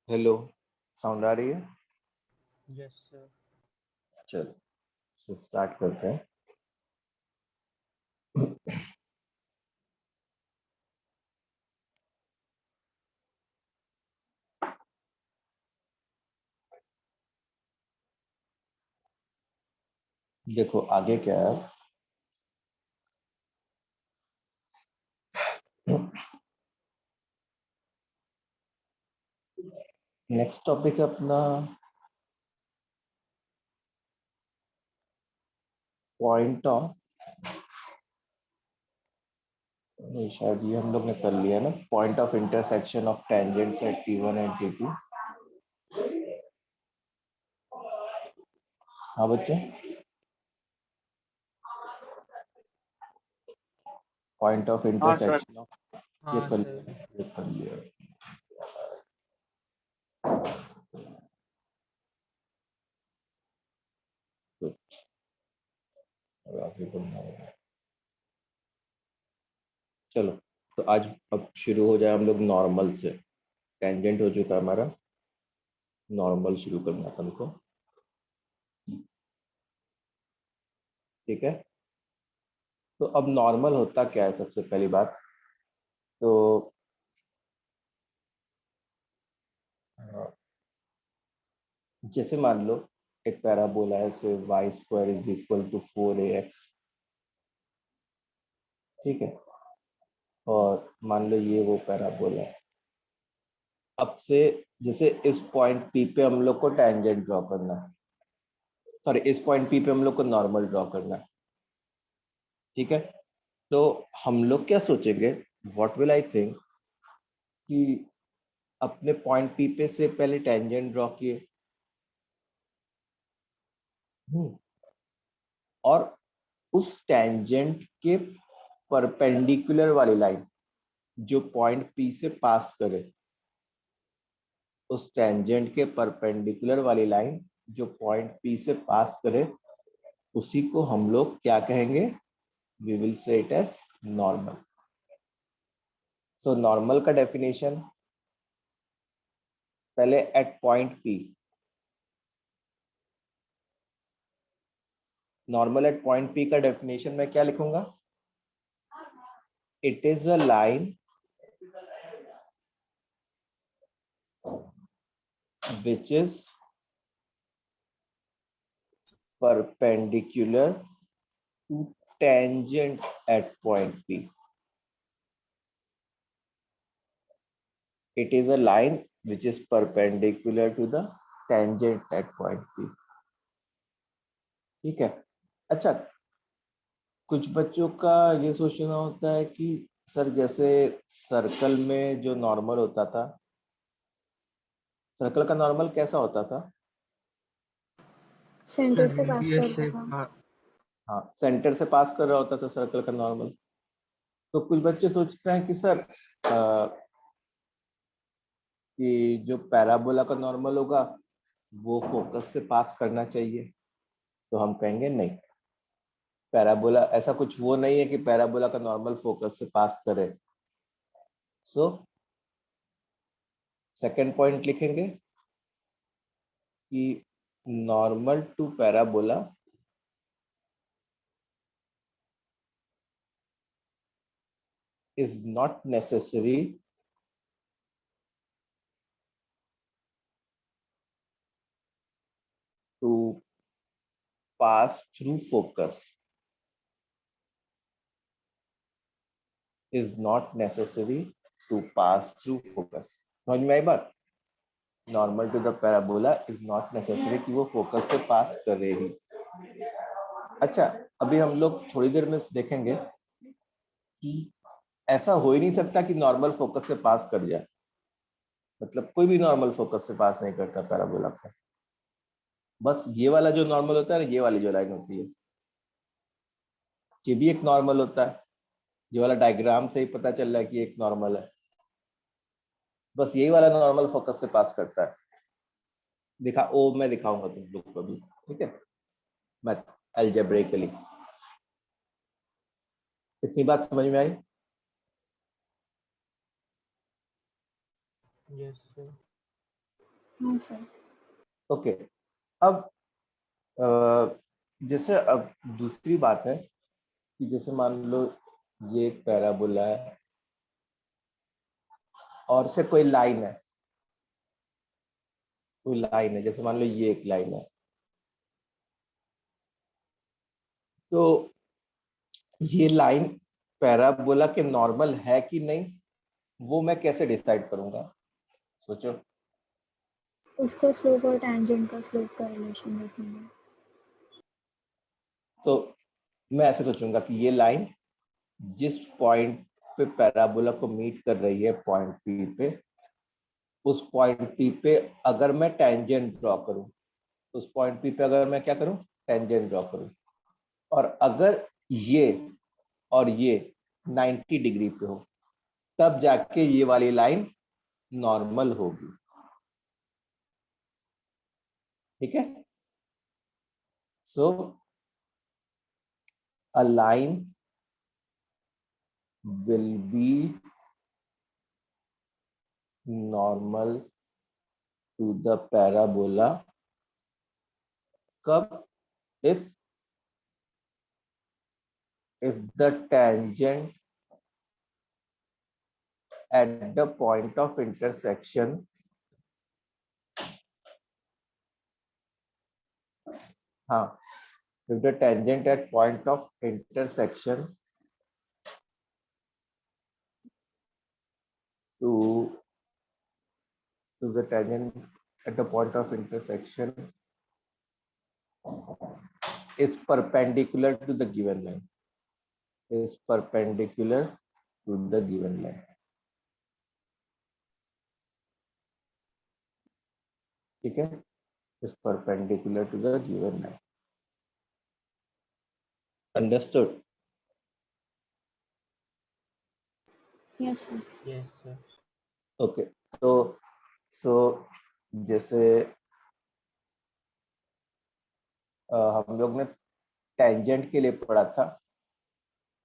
Hello, sound आ रही है? Yes sir. चलो स्टार्ट करते हैं। देखो आगे क्या है। नेक्स्ट टॉपिक है अपना पॉइंट ऑफ, नहीं शायद ये हम लोग ने कर लिया ना, point of intersection of tangents at T1 and T2। हाँ बच्चे, पॉइंट ऑफ हाँ सर। इंटरसेक्शन ऑफ, ये हाँ कर सर। लिया, ये कर लिया। तो अब आगे बढ़ना होगा। चलो, तो आज अब शुरू हो जाए हम लोग नॉर्मल से। टेंजेंट हो चुका हमारा, नॉर्मल शुरू करना है अपन को। ठीक है, तो अब नॉर्मल होता क्या है सबसे पहली बात। तो जैसे मान लो एक पैराबोला है से y² is equal to 4ax। ठीक है, और मान लो ये वो पैराबोला है। अब से जैसे इस पॉइंट P पे हम लोग को टेंजेंट ड्रॉ करना है, सॉरी इस पॉइंट P पे हम लोग को नॉर्मल ड्रॉ करना है। ठीक है, तो हम लोग क्या सोचेंगे, व्हाट विल आई थिंक, कि अपने पॉइंट P पे से पहले टेंजेंट ड्रॉ किए। और उस टेंजेंट के परपेंडिकुलर वाली लाइन जो पॉइंट P से पास करे, उस टेंजेंट के परपेंडिकुलर वाली लाइन जो पॉइंट P से पास करे, उसी को हम लोग क्या कहेंगे, we will say it as normal. So normal का डेफिनेशन पहले at point P, normal at point P का डेफिनेशन मैं क्या लिखूंगा, it is a line which is perpendicular to tangent at point P. It is a line which is perpendicular to the tangent at point P. ठीक है। अच्छा, कुछ बच्चों का ये सोचना होता है कि सर जैसे सर्कल में जो नॉर्मल होता था, सर्कल का नॉर्मल कैसा होता था? सेंटर से पास रेडियस करता से था। हाँ, सेंटर से पास कर रहा होता था सर्कल का नॉर्मल। तो कुछ बच्चे सोचते हैं कि सर कि जो पैराबोला का नॉर्मल होगा वो फोकस से पास करना चाहिए। तो हम कहेंगे नहीं, पैराबोला ऐसा कुछ वो नहीं है कि पैराबोला का नॉर्मल फोकस से पास करे। सो सेकंड पॉइंट लिखेंगे कि normal to parabola is not necessary to pass through focus, is not necessary to pass through focus। समझ में आई बात? Normal to the parabola is not necessary कि वो फोकस से पास करे ही। अच्छा, अभी हम लोग थोड़ी देर में देखेंगे कि ऐसा हो ही नहीं सकता कि नॉर्मल फोकस से पास कर जाए। मतलब कोई भी नॉर्मल फोकस से पास नहीं करता पैराबोला का। बस ये वाला जो नॉर्मल होता है, ये वाली जो लाइन होती है, ये भी एक नॉर्मल होता है। ये वाला डायग्राम से ही पता चल रहा है कि एक नॉर्मल है। बस यही वाला नॉर्मल फोकस से पास करता है। दिखा ओ, मैं दिखाऊंगा तुम लोग को भी। ठीक है, मैं अलजेब्रिकली। इतनी बात समझ में आई? Yes sir. हाँ सर। ओके, अब जैसे अब दूसरी बात है कि जैसे मान लो ये एक पैराबोला है और से कोई लाइन है, कोई लाइन है, जैसे मान लो ये एक लाइन है, तो ये लाइन पैराबोला के नॉर्मल है कि नहीं, वो मैं कैसे डिसाइड करूंगा? सोचो। उसको स्लोप और टैंजेंट का स्लोप का रिलेशन देखेंगे। तो मैं ऐसे सोचूंगा कि ये लाइन जिस पॉइंट पे पैराबोला को मीट कर रही है, पॉइंट पी पे, उस पॉइंट पी पे अगर मैं टेंजेंट ड्रॉ करूं, उस पॉइंट पी पे अगर मैं क्या करूं, टेंजेंट ड्रॉ करूं, और अगर ये और ये 90 डिग्री पे हो, तब जाके ये वाली लाइन नॉर्मल होगी। ठीक है, so a line will be normal to the parabola कब? if the tangent at the point of intersection हाँ, if the tangent at point of intersection to the tangent at the point of intersection is perpendicular to the given line, is perpendicular to the given line. ठीक है, is perpendicular to the given line. Understood? Yes sir. Yes, sir. Okay, तो सो जैसे हम लोग ने tangent के लिए पढ़ा था,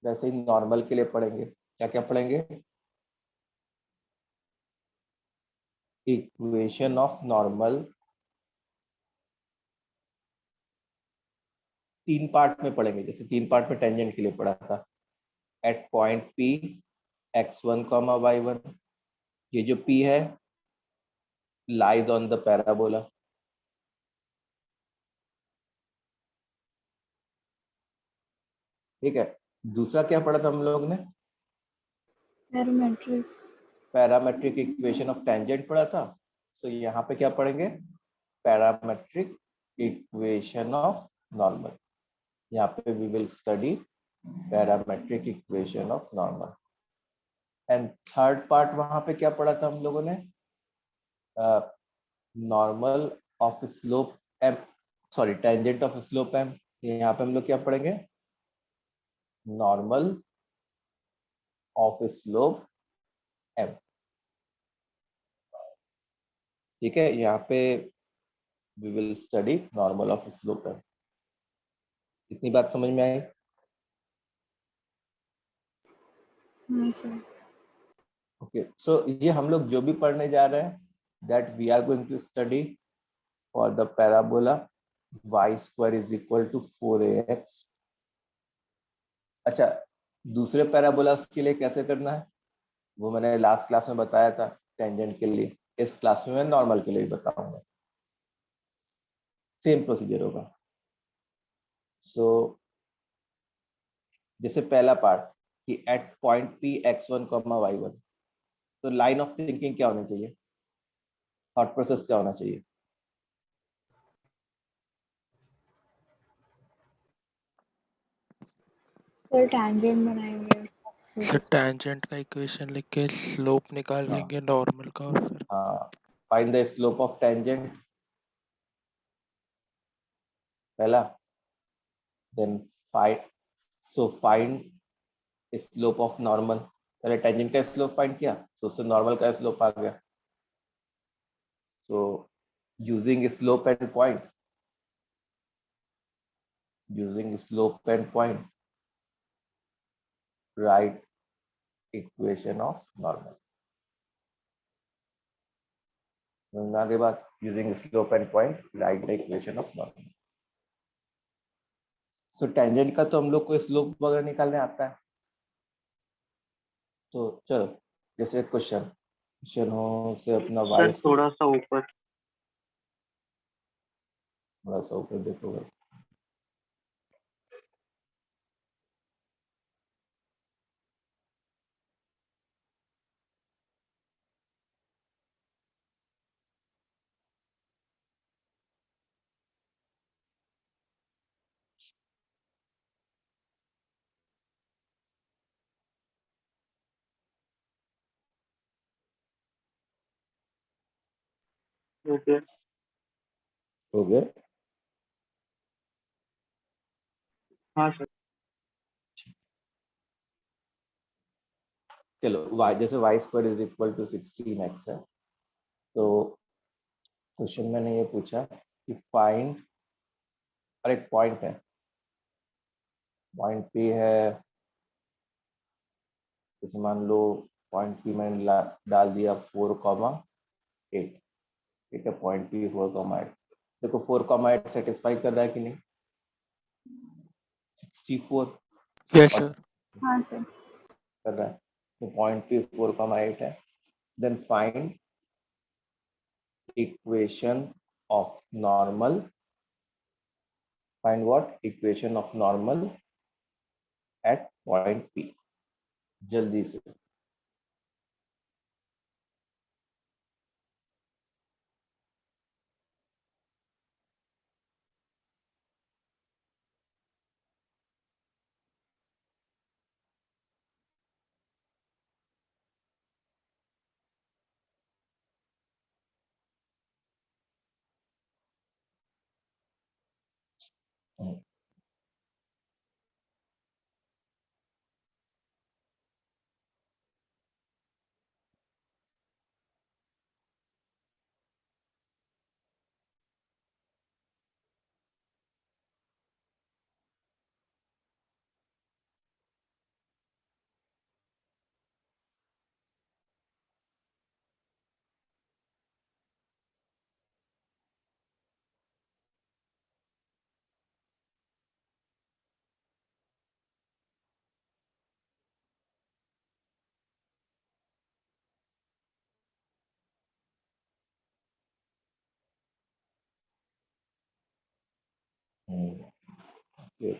वैसे ही नॉर्मल के लिए पढ़ेंगे। क्या क्या पढ़ेंगे? इक्वेशन ऑफ नॉर्मल तीन पार्ट में पढ़ेंगे। जैसे तीन पार्ट में टेंजेंट के लिए पढ़ा था, eight point P x1 comma y1, ये जो p है लाइज ऑन द पैराबोला। ठीक है, दूसरा क्या पढ़ा था हम लोग ने? Parametric. Parametric equation of tangent पढ़ा था। सो यहाँ पे क्या पढ़ेंगे? Parametric equation of normal. यहाँ पे we will study parametric equation of normal. And third part वहां पे क्या पढ़ा था हम लोगों ने? Normal of slope m, sorry tangent of slope m. यहाँ पे हम लोग क्या पढ़ेंगे? Normal of slope m. ठीक है, यहाँ पे we will study normal of slope M. इतनी बात समझ में आई? हाँ सर। ओके, सो ये हम लोग जो भी पढ़ने जा रहे हैं, that we are going to study for the parabola y square is equal to 4ax। अच्छा, दूसरे पैराबोलास के लिए कैसे करना है वो मैंने लास्ट क्लास में बताया था टेंजेंट के लिए। इस क्लास में मैं नॉर्मल के लिए बताऊंगा, सेम प्रोसीजर होगा। सो जैसे पहला पार्ट कि eight point P x1 comma y1, तो लाइन ऑफ थिंकिंग क्या होनी चाहिए, थॉट प्रोसेस क्या होना चाहिए? सर टैंजेंट बनाएंगे। सर टेंजेंट का इक्वेशन लिख के स्लोप निकाल हाँ लेंगे नॉर्मल का, और फिर हाँ, find the slope of tangent पहला, then find slope of normal. पहले टेंजेंट का स्लोप फाइंड किया, तो उससे नॉर्मल का स्लोप आ गया। So using slope and point, using slope and point, write equation of normal। समझ में आ गई बात? using slope and point write the equation of normal. So tangent का तो हम लोग को स्लोप वगैरह निकालने आता है. तो चलो जैसे क्वेश्चन हो से अपना y सर थोड़ा सा ऊपर. थोड़ा सा ऊपर देखो. ओके. हो गया. हाँ सर. चलो y जैसे y square is equal to 16x है. तो क्वेश्चन मैंने ये पूछा कि फाइंड, और एक पॉइंट है, पॉइंट p है. जैसे मान लो पॉइंट p मैंने डाल दिया 4,8. ठीक है, पॉइंट p 4,8. देखो 4,8 सेटिस्फाई कर रहा है कि नहीं? 64 यस और सर. हाँ सर. कर रहा है. तो पॉइंट p 4,8 है. Then find equation of normal. Find what? Equation of normal at point p. जल्दी से.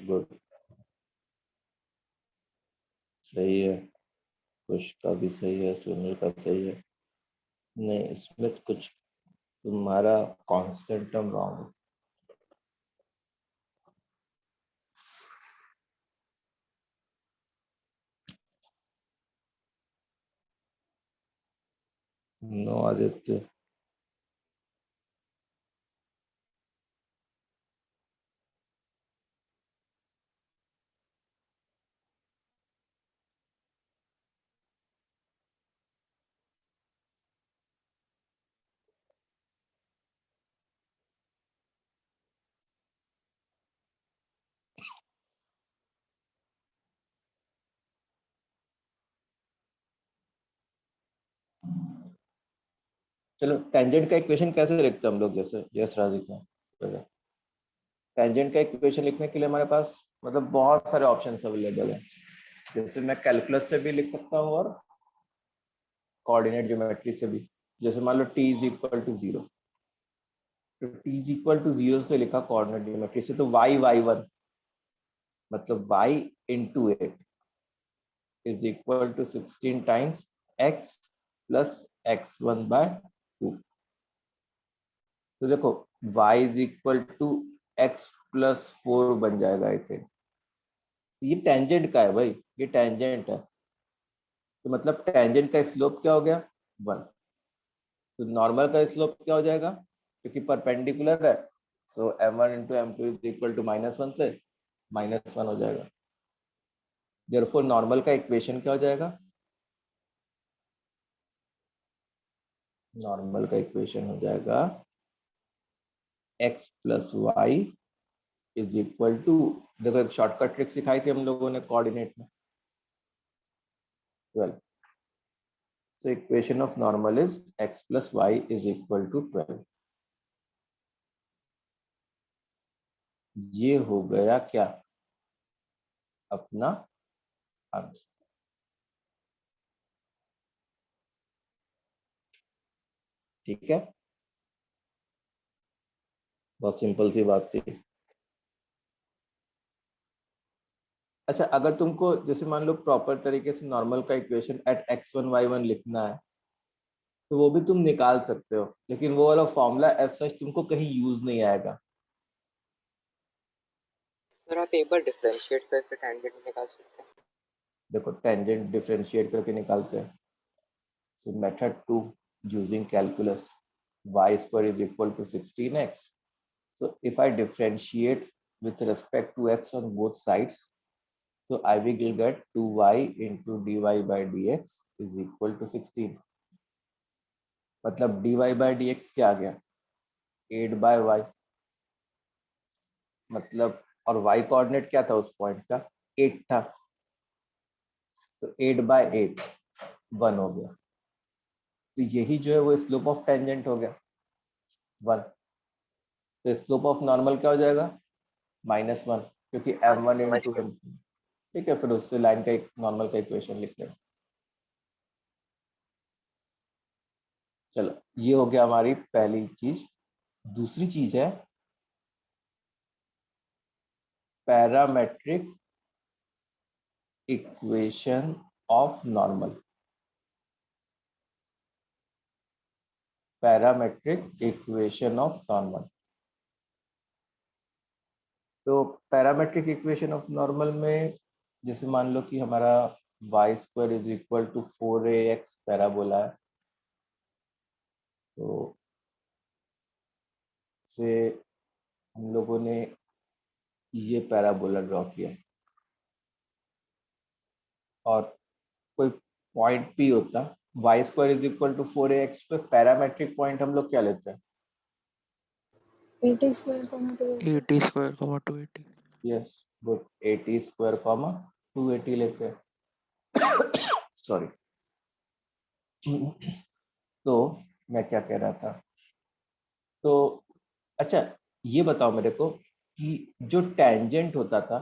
गुड. सही है. कुछ का भी सही है, सुनील का सही है. नहीं, इसमें तो कुछ तुम्हारा कांस्टेंट टर्म रॉन्ग है. नो आदित्य. चलो टेंजेंट का इक्वेशन कैसे लिखते हैं हम लोग? जैसे यस राधिका, टेंजेंट का इक्वेशन लिखने के लिए हमारे पास मतलब बहुत सारे ऑप्शंस अवेलेबल हैं. जैसे मैं कैलकुलस से भी लिख सकता हूँ और कोऑर्डिनेट ज्योमेट्री से भी. जैसे मान लो t इज इक्वल टू 0, तो t इज इक्वल टू 0 से लिखा कोऑर्डिनेट ज्योमेट्री से, तो y1 मतलब y into 8 is equal to 16 times x plus x1 by 2. तो देखो y is equal to x plus 4 बन जाएगा आई थिंक. ये टेंजेंट का है भाई, ये टेंजेंट है. तो मतलब टेंजेंट का स्लोप क्या हो गया? 1. तो नॉर्मल का स्लोप क्या हो जाएगा? क्योंकि परपेंडिकुलर है, so m1 into m2 is equal to -1 से -1 हो जाएगा. देयरफॉर नॉर्मल का इक्वेशन क्या हो जाएगा? नॉर्मल का इक्वेशन हो जाएगा x plus y is equal to, देखो एक शॉर्टकट ट्रिक सिखाई थी हम लोगों ने कोऑर्डिनेट में, 12. So equation of normal is x plus y is equal to 12. ये हो गया क्या, अपना आंसर। ठीक है, बहुत सिंपल सी बात थी। अच्छा, अगर तुमको जैसे मान लो प्रॉपर तरीके से नॉर्मल का इक्वेशन एट x1 y1 लिखना है तो वो भी तुम निकाल सकते हो, लेकिन वो वाला फॉर्मूला एज सच तुमको कहीं यूज नहीं आएगा। सर आप एक बार डिफरेंशिएट करके टेंजेंट निकाल सकते हैं। देखो टेंजेंट डिफरेंशिएट करके निकालते हैं। सो method 2 using calculus, y square is equal to 16x. So if I differentiate with respect to x on both sides, so I will get 2y into dy by dx is equal to 16. मतलब dy by dx क्या आ गया, 8 by y। मतलब और y coordinate क्या था उस point का, 8 था, तो 8 by 8 1 हो गया। तो यही जो है वो स्लोप ऑफ टेंजेंट हो गया 1। तो स्लोप ऑफ नॉर्मल क्या हो जाएगा, -1, क्योंकि m1 समझ इंटू गया। m2। ठीक है, फिर उससे लाइन का एक नॉर्मल का इक्वेशन लिख लेंगे। चलो, ये हो गया हमारी पहली चीज। दूसरी चीज है parametric equation of normal. Parametric equation of normal. तो पैरामेट्रिक इक्वेशन ऑफ नॉर्मल में जैसे मान लो कि हमारा y square is equal to 4ax parabola है, तो से हम लोगों ने ये पैराबोला ड्रॉ किया और कोई पॉइंट पी होता, y square is equal to 4ax पे पैरामेट्रिक पॉइंट हम लोग क्या लेते हैं, 80 square comma 280. 80 square, 280. Yes good, 80 square comma 280 लेते हैं। सॉरी। तो मैं क्या कह रहा था, तो अच्छा ये बताओ मेरे को कि जो टेंजेंट होता था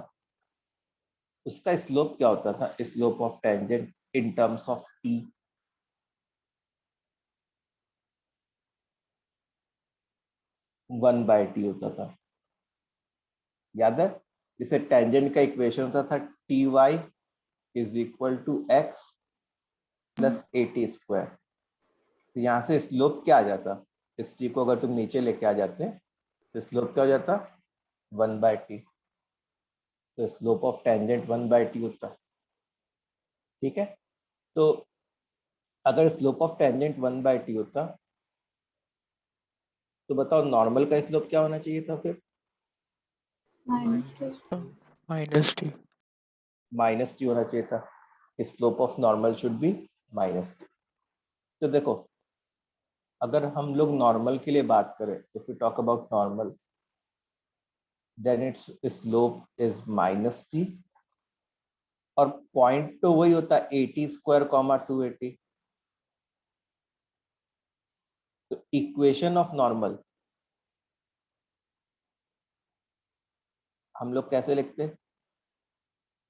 उसका स्लोप क्या होता था, slope of tangent in terms of T. 1/t होता था, याद है। जैसे टेंजेंट का इक्वेशन होता था t y is equal to x plus 80 square. तो यहाँ से स्लोप क्या आ जाता, इस टी को अगर तुम नीचे लेके आ जाते तो स्लोप क्या हो जाता, 1/t। तो स्लोप ऑफ टेंजेंट 1/t होता। ठीक है, तो अगर स्लोप ऑफ टेंजेंट 1/t होता तो बताओ नॉर्मल का स्लोप क्या होना चाहिए था फिर, -2. -t. -t होना चाहिए था। Slope of normal should be -t। तो देखो अगर हम लोग नॉर्मल के लिए बात करें, if you talk about normal then it's slope is -t और पॉइंट तो वही होता है 80 स्क्वायर कॉमा 280। तो इक्वेशन ऑफ नॉर्मल हम लोग कैसे लिखते हैं,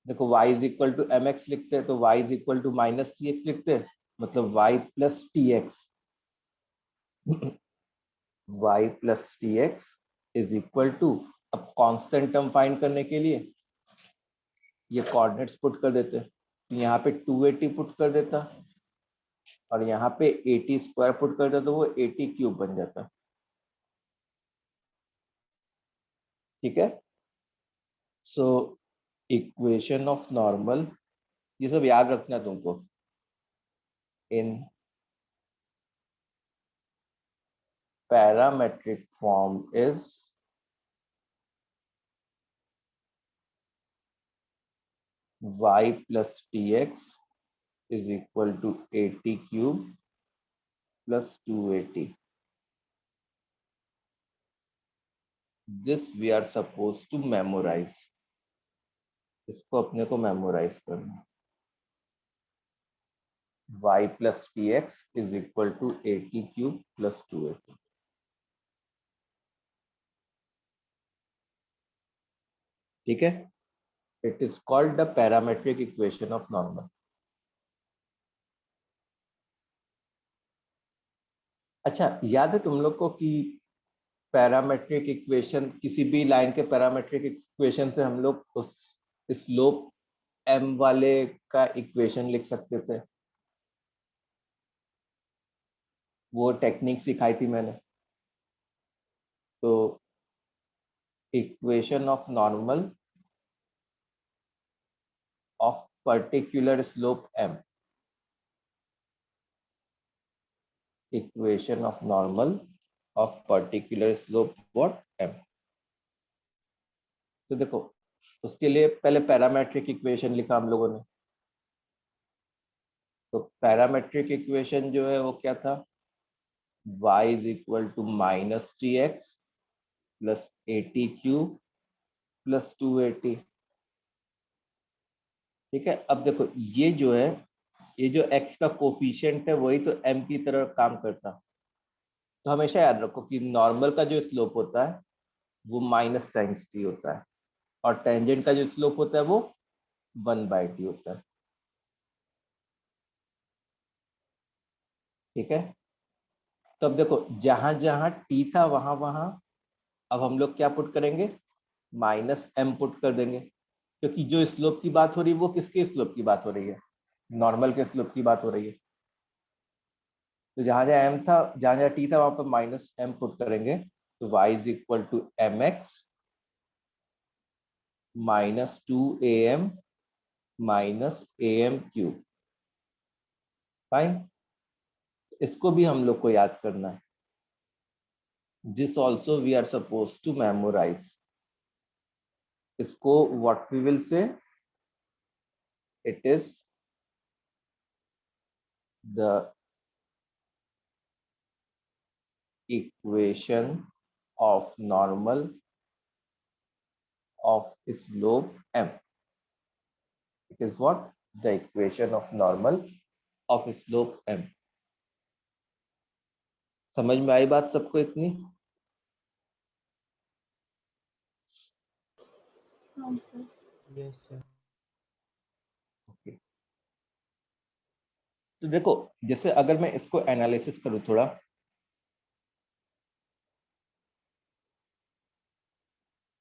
देखो y is equal to mx लिखते हैं, तो y is equal to -tx लिखते हैं, मतलब y plus tx। y plus tx is equal to, अब कांस्टेंट टर्म फाइंड करने के लिए ये कोऑर्डिनेट्स पुट कर देते, तो यहाँ पे 280 पुट कर देता और यहाँ पे 80 स्क्वायर पुट कर देता, तो वो 80 क्यूब बन जाता। ठीक है, सो इक्वेशन ऑफ नॉर्मल, ये सब याद रखना है तुमको। In parametric form is y plus tx is equal to 80 cube plus 280. This we are supposed to memorize. इसको अपने को मेमोराइज करना। y plus tx is equal to 80 cube plus 280. ठीक है, it is called the parametric equation of normal. अच्छा, याद है तुम लोग को कि पैरामेट्रिक इक्वेशन, किसी भी लाइन के पैरामेट्रिक इक्वेशन से हम लोग उस स्लोप m वाले का इक्वेशन लिख सकते थे। वो टेक्निक सिखाई थी मैंने। तो equation of normal of particular slope m, equation of normal of particular slope what m। तो देखो, उसके लिए पहले पैरामेट्रिक इक्वेशन लिखा हम लोगों ने। तो पैरामेट्रिक इक्वेशन जो है वो क्या था, y is equal to minus t x plus a t cube plus 280। ठीक है, अब देखो ये जो है, ये जो x का कोफिशिएंट है वही तो m की तरह काम करता। तो हमेशा याद रखो कि नॉर्मल का जो स्लोप होता है वो माइनस टाइम्स टी होता है, और टेंजेंट का जो स्लोप होता है वो 1/t होता है। ठीक है, तो अब देखो जहां जहां t था वहां वहां अब हम लोग क्या पुट करेंगे, माइनस m पुट कर देंगे, क्योंकि जो स्लोप की बात हो रही है वो किसके स्लोप की बात हो रही है, नॉर्मल के स्लोप की बात हो रही है। तो जहां जहां m था, जहां जहां t था वहां पर माइनस m पुट करेंगे। तो y is equal to m x minus 2am minus am cube. Fine, इसको भी हम लोग को याद करना है। This also we are suppose to memorise. इसको what we will say, it is the equation of normal of slope m। It is what, the equation of normal of slope m। समझ में आई बात सबको इतनी? हाँ सर। Yes sir. ओके, तो देखो जैसे अगर मैं इसको एनालिसिस करूं थोड़ा,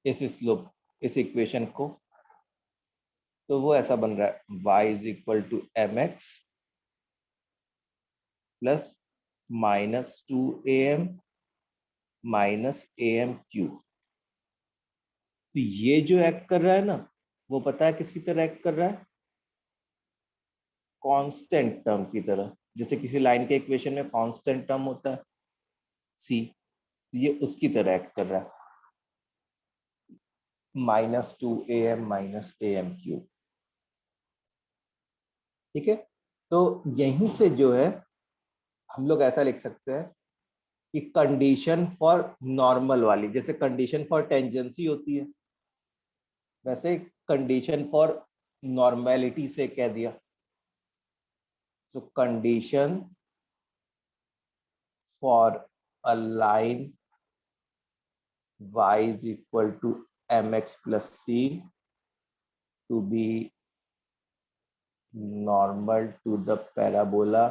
इस स्लोप, इस इक्वेशन को, तो वो ऐसा बन रहा है y is equal to m x plus minus 2am minus am cube. तो ये जो एक्ट कर रहा है ना, वो पता है किसकी तरह एक्ट कर रहा है, कांस्टेंट टर्म की तरह। जैसे किसी लाइन के इक्वेशन में कांस्टेंट टर्म होता है c, ये उसकी तरह एक्ट कर रहा है, minus 2am minus am cube. ठीक है, तो यहीं से जो है हम लोग ऐसा लिख सकते हैं कि कंडीशन फॉर नॉर्मल वाली, जैसे कंडीशन फॉर टेंजेंसी होती है, वैसे कंडीशन फॉर नॉर्मेलिटी से कह दिया। सो condition for a line y is equal to mx plus c to be normal to the parabola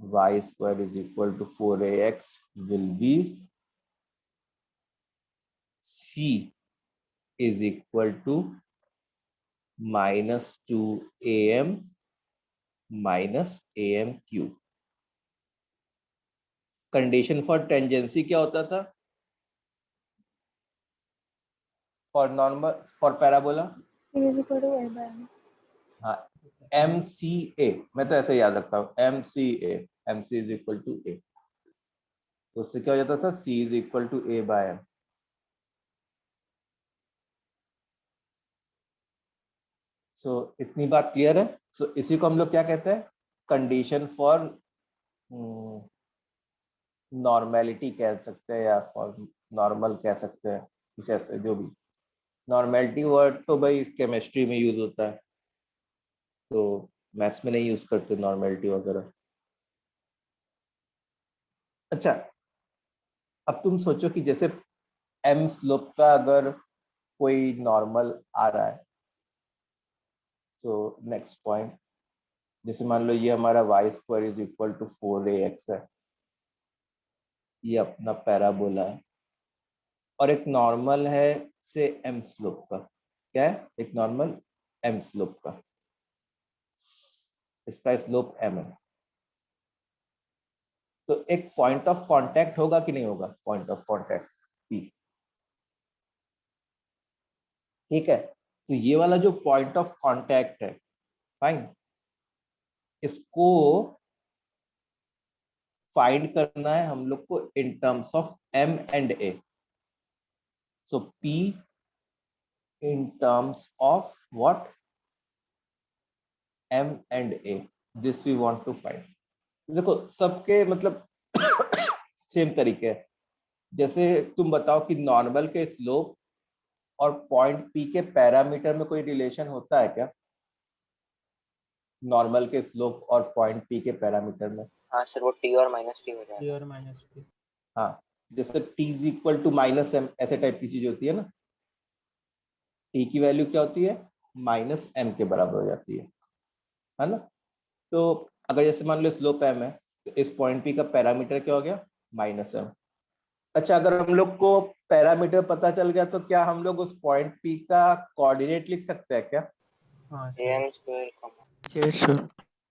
y square is equal to 4ax will be c is equal to minus 2am minus am cube. Condition for tangency क्या होता था, for normal, for parabola, C is equal to A by M. हाँ MCA, मैं तो ऐसे याद रखता हूँ MCA, MC is equal to A। तो उससे क्या हो जाता था, C is equal to A by M। So इतनी बात क्लियर है। सो इसी को हम लोग क्या कहते हैं, कंडीशन फॉर नॉर्मेलिटी कह सकते हैं, या फॉर नॉर्मल कह सकते हैं, कुछ ऐसे। जो भी नॉर्मेलिटी वर्ड तो भाई केमिस्ट्री में यूज होता है, तो मैथ्स में नहीं यूज करते नॉर्मेलिटी वगैरह। अच्छा, अब तुम सोचो कि जैसे m स्लोप का अगर कोई नॉर्मल आ रहा है, सो नेक्स्ट पॉइंट, जैसे मान लो ये हमारा y square is equal to 4ax है, ये अपना पैराबोला है, और एक नॉर्मल है से m स्लोप का, क्या है, एक नॉर्मल m स्लोप का, इसका स्लोप m है, तो एक पॉइंट ऑफ कांटेक्ट होगा कि नहीं होगा, पॉइंट ऑफ कांटेक्ट P, ठीक है। तो ये वाला जो पॉइंट ऑफ कांटेक्ट है, फाइन, इसको फाइंड करना है हम लोग को in terms of m and a, so P in terms of what, m and a, this we want to find. देखो सबके मतलब सेम तरीके है, जैसे तुम बताओ कि नॉर्मल के स्लोप और पॉइंट P के पैरामीटर में कोई रिलेशन होता है क्या, नॉर्मल के स्लोप और पॉइंट P के पैरामीटर में? हाँ सर, वो टी और माइनस टी हो जाएगा। टी और माइनस टी। हाँ, जैसे t is equal to minus m, ऐसे टाइप की चीज होती है ना, t की वैल्यू क्या होती है, माइनस m के बराबर हो जाती है ना। तो अगर जैसे मान लो स्लोप m है, तो इस पॉइंट P का पैरामीटर क्या हो गया, माइनस m। अच्छा, अगर हम लोग को पैरामीटर पता चल गया तो क्या हम लोग उस पॉइंट P का कोऑर्डिनेट लिख सकते हैं क्या? हाँ a m square yes sir.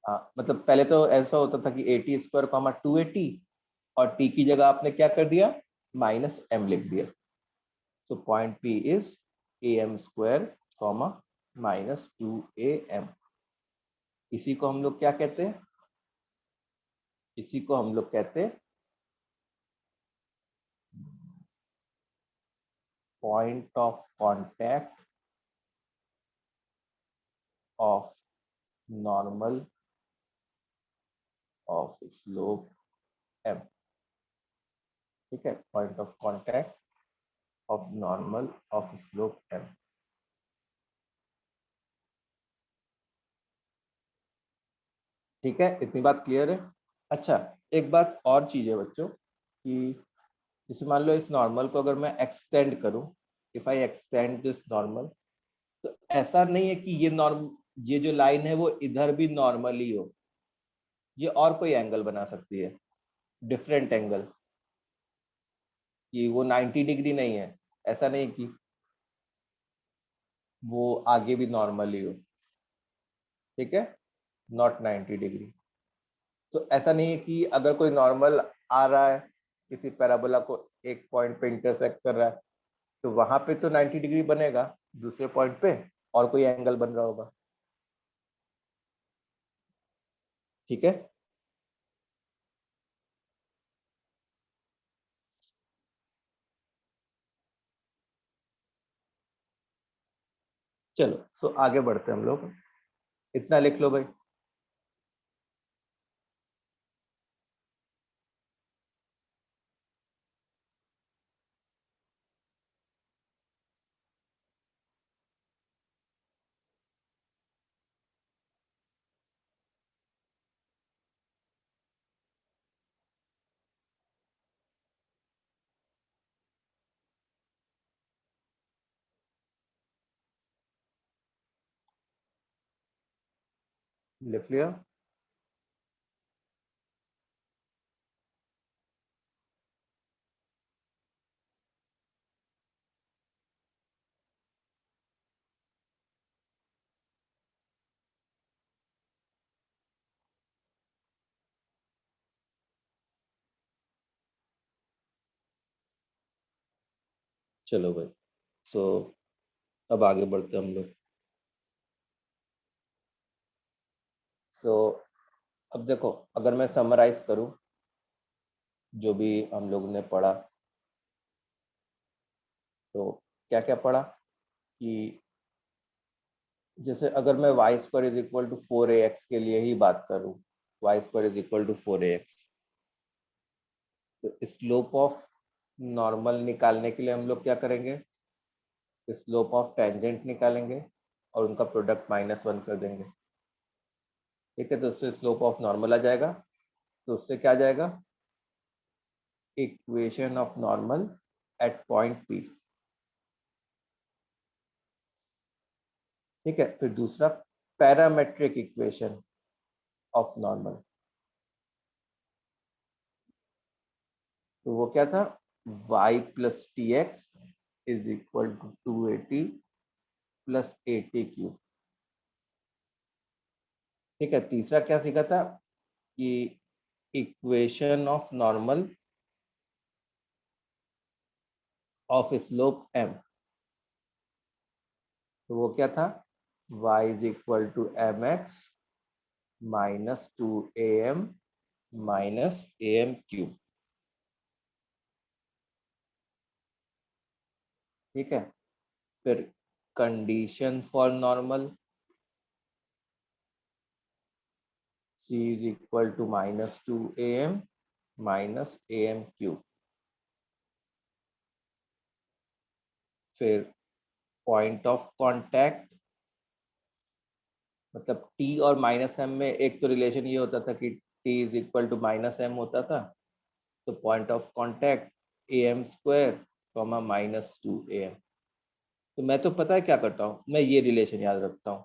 हाँ, मतलब पहले तो ऐसा होता था कि 80 स्क्वायर कॉमा 280, और t की जगह आपने क्या कर दिया, माइनस m लिख दिया, so point P is am square comma minus 2am। इसी को हम लोग क्या कहते हैं, इसी को हम लोग कहते हैं point of contact of normal of slope m, ठीक है, point of contact of normal of slope m। ठीक है, इतनी बात क्लियर है। अच्छा, एक बात और चीज है बच्चों कि जैसे मान लो इस नॉर्मल को अगर मैं एक्सटेंड करूं, if I extend this normal, तो ऐसा नहीं है कि ये जो लाइन है वो इधर भी नॉर्मल ही हो, ये और कोई एंगल बना सकती है, डिफरेंट एंगल, कि वो 90 डिग्री नहीं है, ऐसा नहीं कि वो आगे भी नॉर्मल ही हो, ठीक है, नॉट 90 डिग्री। तो ऐसा नहीं है कि अगर कोई नॉर्मल आ रहा है किसी पैराबोला को एक पॉइंट पे इंटरसेक्ट कर रहा है, तो वहां पे तो 90 डिग्री बनेगा, दूसरे पॉइंट पे और कोई एंगल बन रहा होगा, ठीक है। चलो, सो आगे बढ़ते हैं हम लोग, इतना लिख लो भाई। लिख लिया, चलो भाई। सो अब आगे बढ़ते हैं हम लोग। सो अब देखो, अगर मैं समराइज करूं जो भी हम लोग ने पढ़ा, तो क्या क्या पढ़ा कि जैसे अगर मैं y square is equal to 4ax के लिए ही बात करूं, y square is equal to 4ax, तो स्लोप ऑफ नॉर्मल निकालने के लिए हम लोग क्या करेंगे, स्लोप ऑफ टेंजेंट निकालेंगे और उनका प्रोडक्ट -1 कर देंगे, ठीक है। तो उससे स्लोप ऑफ नॉर्मल आ जाएगा, तो उससे क्या आ जाएगा, equation of normal at point P, ठीक है, फिर दूसरा पैरामेट्रिक इक्वेशन ऑफ नॉर्मल, तो वो क्या था, y plus t x is equal to 280 plus a t cube. ठीक है, तीसरा क्या सीखा था कि equation of normal of slope m, तो वो क्या था, y is equal to m x minus 2am minus am cube. ठीक है, फिर condition for normal, c is equal to minus 2am minus am cube. फिर पॉइंट ऑफ कांटेक्ट, मतलब t और माइनस m में एक तो रिलेशन ये होता था कि t is equal to minus m होता था, तो point of contact am square comma minus 2am। तो मैं तो पता है क्या करता हूँ, मैं ये रिलेशन याद रखता हूँ,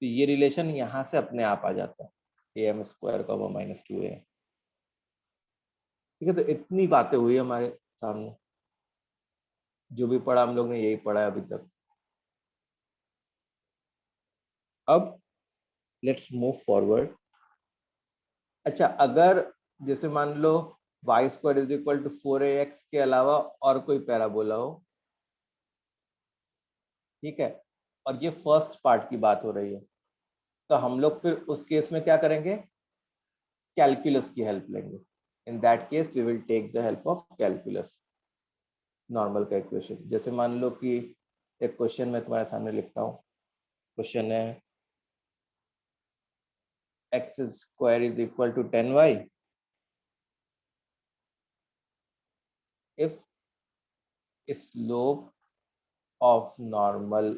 तो ये रिलेशन यहाँ से अपने आप आ जाता है, am square comma minus 2am। ठीक है, तो इतनी बातें हुई हमारे सामने, जो भी पढ़ा हम लोग ने यही पढ़ा है अभी तक। अब लेट्स मूव फॉरवर्ड। अच्छा, अगर जैसे मान लो y square is equal to 4ax के अलावा और कोई पैराबोला हो, ठीक है, और ये फर्स्ट पार्ट की बात हो रही है, तो हम लोग फिर उस केस में क्या करेंगे, कैलकुलस की हेल्प लेंगे। In that case we will take the help of calculus, normal का इक्वेशन। जैसे मान लो कि एक क्वेश्चन मैं तुम्हारे सामने लिखता हूँ, क्वेश्चन है x square is equal to 10y if slope of normal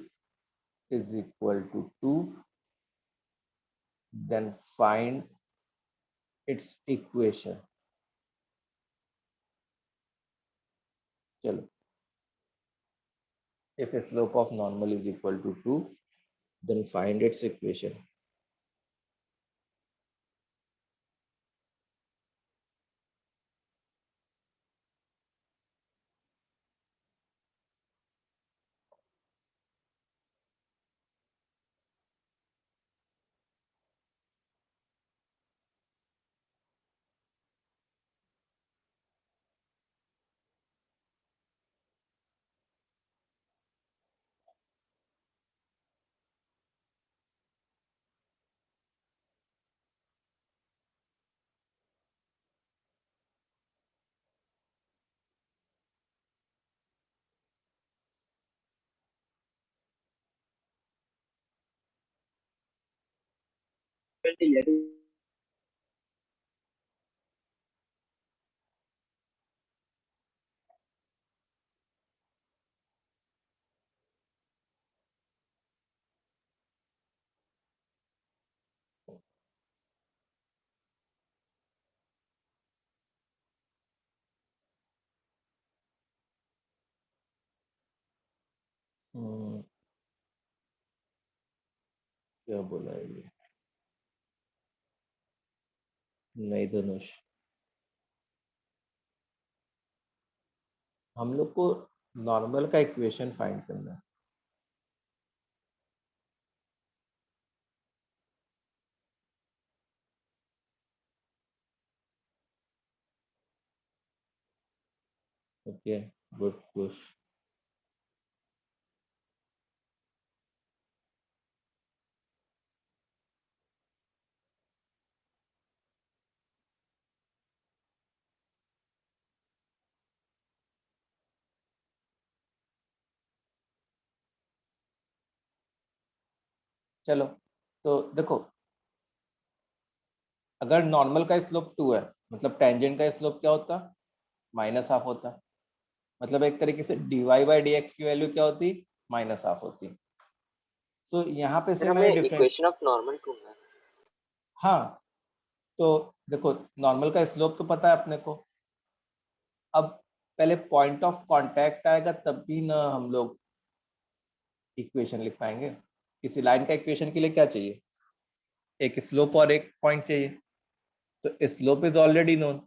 is equal to 2, then find its equation। चलो, if slope of normal is equal to 2, then find its equation। क्या बोला है ये, नहीं धनुष, हम लोग को नॉर्मल का इक्वेशन फाइंड करना है। Okay, good push. चलो, तो देखो, अगर नॉर्मल का स्लोप 2 है, मतलब टेंजेंट का स्लोप क्या होता, माइनस हाफ होता, मतलब एक तरीके से dy बाई डी एक्स की वैल्यू क्या होती, माइनस हाफ होती। सो यहाँ पे फिर से मैंने हमें डिफरेंट, इक्वेशन ऑफ नॉर्मल ढूंढना है। हाँ, तो देखो नॉर्मल का स्लोप तो पता है अपने को, अब पहले पॉइंट ऑफ कांटेक्ट आएगा तब भी ना हम लोग इक्वेशन लिख पाएंगे। किसी लाइन का इक्वेशन के लिए क्या चाहिए, एक स्लोप और एक पॉइंट चाहिए। तो slope is already known,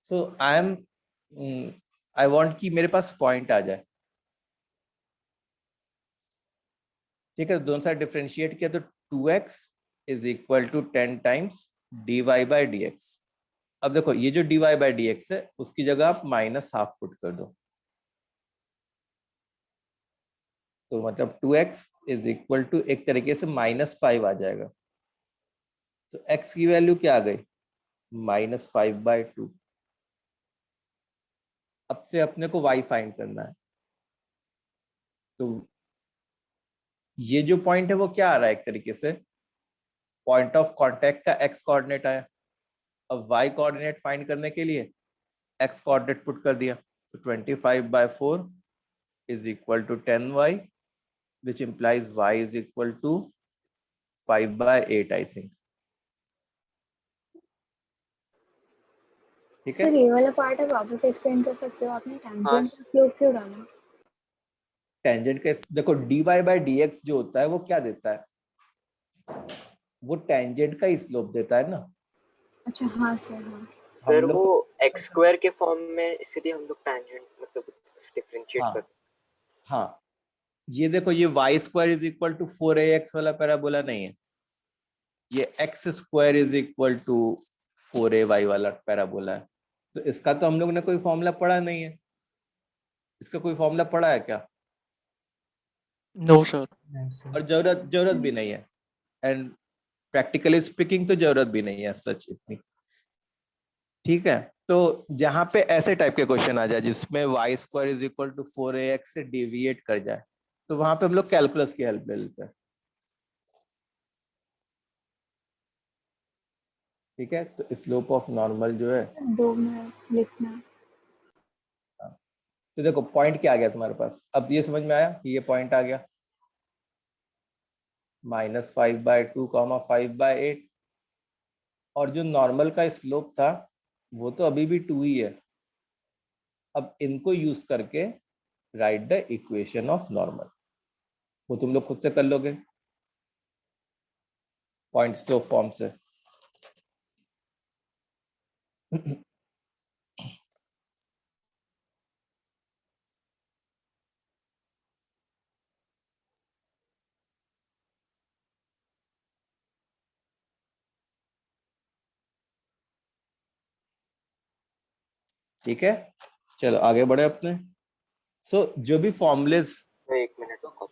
so I want कि मेरे पास पॉइंट आ जाए। ठीक है, दोनों साइड डिफरेंशिएट किया तो 2x is equal to 10 times dy by d x. अब देखो ये जो dy बाई डी एक्स है उसकी जगह आप माइनस हाफ पुट कर दो, तो मतलब 2x इज इक्वल टू एक तरीके से -5 आ जाएगा। तो x की वैल्यू क्या आ गई, -5/2। अब से अपने को y फाइंड करना है। तो ये जो पॉइंट है वो क्या आ रहा है, एक तरीके से पॉइंट ऑफ कांटेक्ट का x कोऑर्डिनेट आया। अब y कोऑर्डिनेट फाइंड करने के लिए x कोऑर्डिनेट पुट कर दिया, तो 25/4 is equal to 10y, which implies y is equal to 5/8 I think. ठीक है, सर ये वाला पार्ट आप वापस एक्सप्लेन कर सकते हो, आपने हाँ टेंजेंट का स्लोप क्यों डाला? टेंजेंट का देखो dy बाई डी एक्स जो होता है वो क्या देता है, वो टेंजेंट का ही स्लोप देता है ना। अच्छा हाँ सर, हाँ। हम सर लोग वो को एक्स स्क्वायर के फॉर्म में, इसलिए हम लोग टैंजेंट मतलब डिफरेंशिएट हाँ करते हाँ, ये देखो ये y square is equal to 4ax वाला पैराबोला नहीं है, ये x square is equal to 4ay वाला पैराबोला है। तो इसका तो हम लोग ने कोई फॉर्मूला पढ़ा नहीं है, इसका कोई फॉर्मूला पढ़ा है क्या, नो सर। और जरूरत जरूरत भी नहीं है, एंड प्रैक्टिकली स्पीकिंग तो जरूरत भी नहीं है सच इतनी। ठीक है, तो जहां पे ऐसे टाइप के क्वेश्चन आ जाए जिसमें y square is equal to 4ax से डेविएट कर जाए, तो वहां पे हम लोग कैलकुलस की हेल्प ले लेते हैं। ठीक है, तो स्लोप ऑफ नॉर्मल जो है, 2 मिनट लिखना है। तो देखो पॉइंट क्या आ गया तुम्हारे पास, अब ये समझ में आया कि ये पॉइंट आ गया -5/2 5/8, और जो नॉर्मल का स्लोप था वो तो अभी भी 2 ही है। अब इनको यूज करके right the equation of normal, वो तुम लोग खुद से कर लोगे पॉइंट स्लोप फॉर्म से। ठीक है, चलो आगे बढ़े अपने। जो भी फॉर्मूलेज हैं। एक मिनट रुको।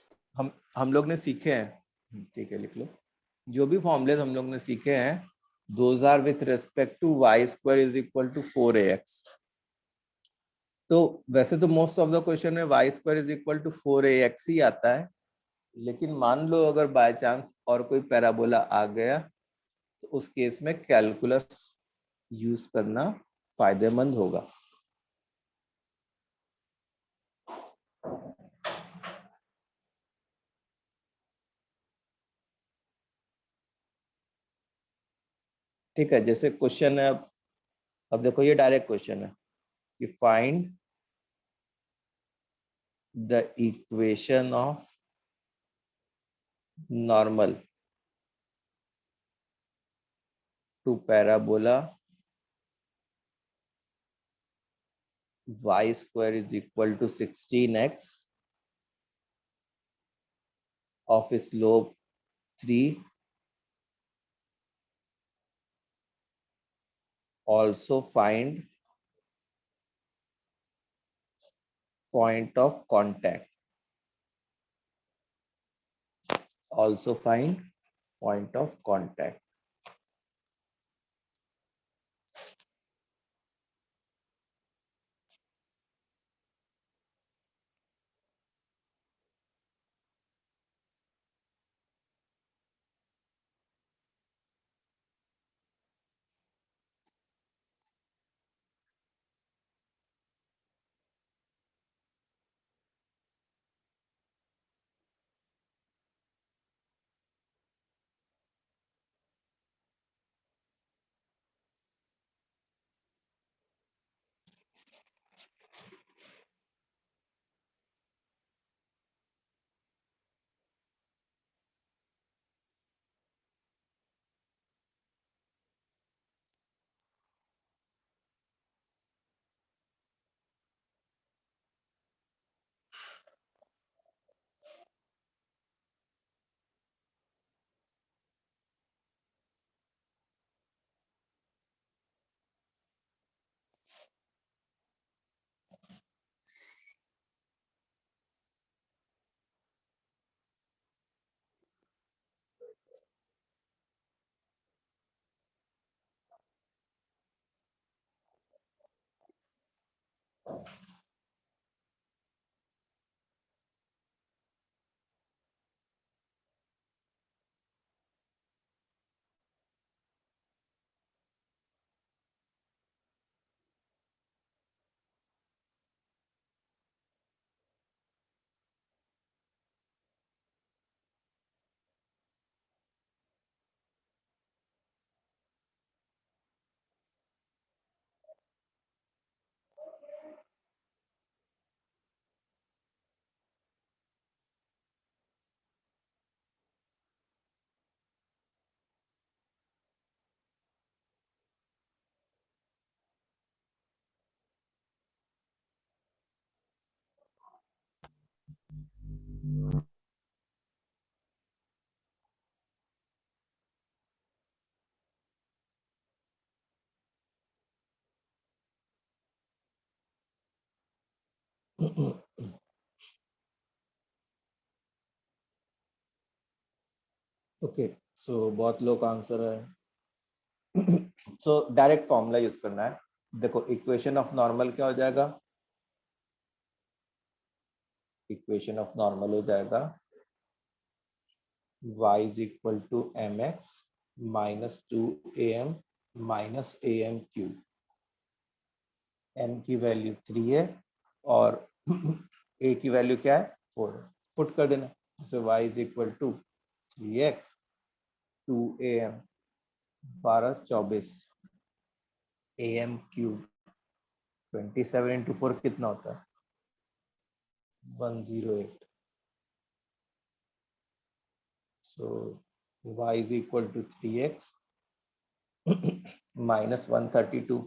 हम लोग ने सीखे हैं, ठीक है लिख लो, जो भी फॉर्मूलेज हम लोग ने सीखे हैं those are with respect to y square is equal to 4ax। तो वैसे तो मोस्ट ऑफ द क्वेश्चन में y square is equal to 4ax ही आता है, लेकिन मान लो अगर बाय चांस और कोई पैराबोला आ गया तो उस केस में कैलकुलस यूज करना फायदेमंद होगा। ठीक है, जैसे क्वेश्चन है, अब देखो ये डायरेक्ट क्वेश्चन है कि find the equation of normal to parabola y square is equal to 16x of slope 3, also find point of contact, also find point of contact। Okay, so बहुत लोग आंसर है। So direct formula use करना है। देखो equation of normal क्या हो जाएगा, equation of normal हो जाएगा y is equal to m x minus 2am minus am cube. m की वैल्यू 3 है और a की वैल्यू क्या है 4 है। पुट कर देना, जैसे y is equal to 3x 2am 12 24 am cube 27 into 4 कितना होता है 108। So y is equal to 3x minus 132।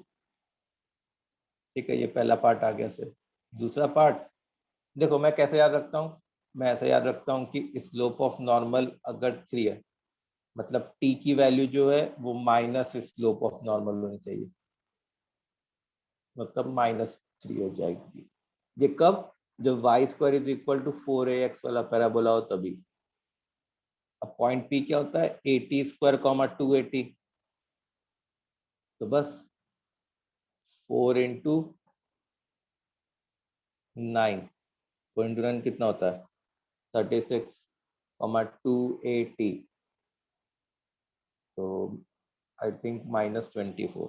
ठीक है, ये पहला पार्ट आ गया से। दूसरा पार्ट देखो मैं कैसे याद रखता हूँ, मैं ऐसे याद रखता हूँ कि स्लोप ऑफ नॉर्मल अगर 3 है मतलब t की वैल्यू जो है वो माइनस स्लोप ऑफ नॉर्मल होनी चाहिए, मतलब -3 हो जाएगी। ये कब, जब y square is equal to 4ax वाला पैराबोला हो तभी। अब पॉइंट P क्या होता है 80 स्क्वायर कॉमा 280, तो बस 4 इंटू 9, 4 इंटू 9 कितना होता है 36 कॉमा 280, तो आई थिंक -24।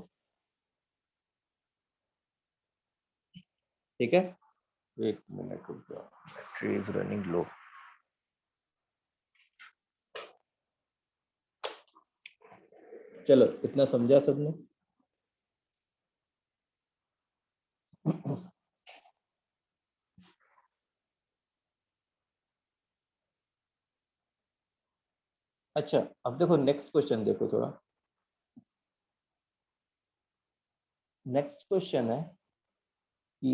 ठीक है, एक मिनट रुक जाओ, बैटरी इज रनिंग लो। चलो इतना समझा सबने। अच्छा अब देखो नेक्स्ट क्वेश्चन देखो थोड़ा। नेक्स्ट क्वेश्चन है कि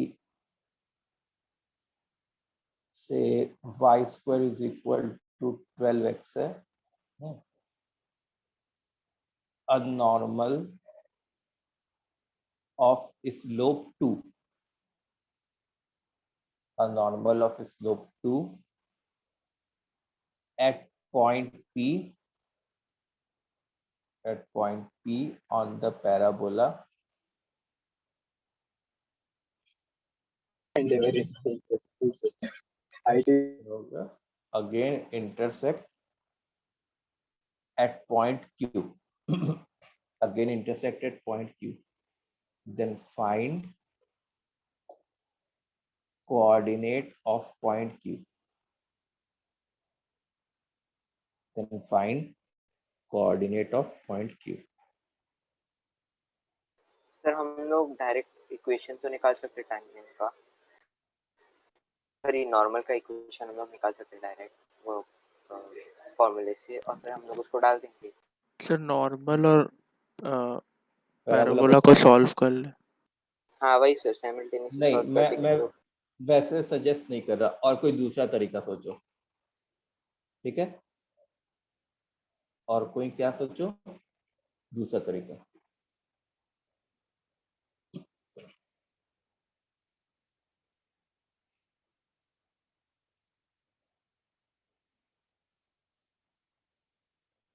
से y square is equal to 12x है, a normal of slope 2, a normal of slope 2 at point P, at point P on the parabola again intersect at point Q, again intersect at point Q, then find coordinate of point Q, then find coordinate of point Q. Sir हम लोग direct equation तो निकाल सकते tangent का, sir ये normal का equation हम लोग निकाल सकते डायरेक्ट वो फॉर्मूले से, और फिर हम लोग उसको डाल देंगे। सर नॉर्मल और पैराबोला पैराबोला को सॉल्व कर ले। हाँ वही सर, साइमल्टेनियसली नहीं, सॉल्व कर देंगे मैं तो। वैसे सजेस्ट नहीं कर रहा, और कोई दूसरा तरीका सोचो। ठीक है, और कोई क्या सोचो दूसरा तरीका।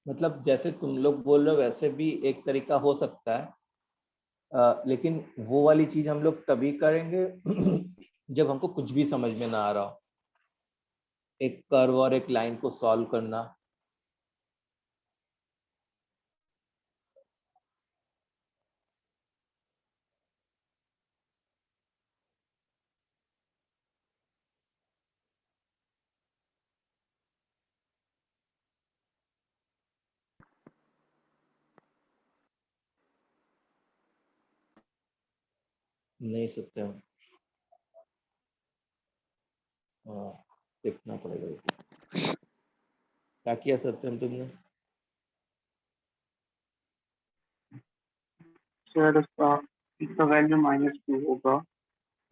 मतलब जैसे तुम लोग बोल रहे हो वैसे भी एक तरीका हो सकता है, लेकिन वो वाली चीज हम लोग तभी करेंगे जब हमको कुछ भी समझ में ना आ रहा हो, एक कर्व और एक लाइन को सॉल्व करना। नहीं सकते हम, हाँ देखना पड़ेगा क्या किया सत्यम तुमने। सर इसका वैल्यू -2 होगा,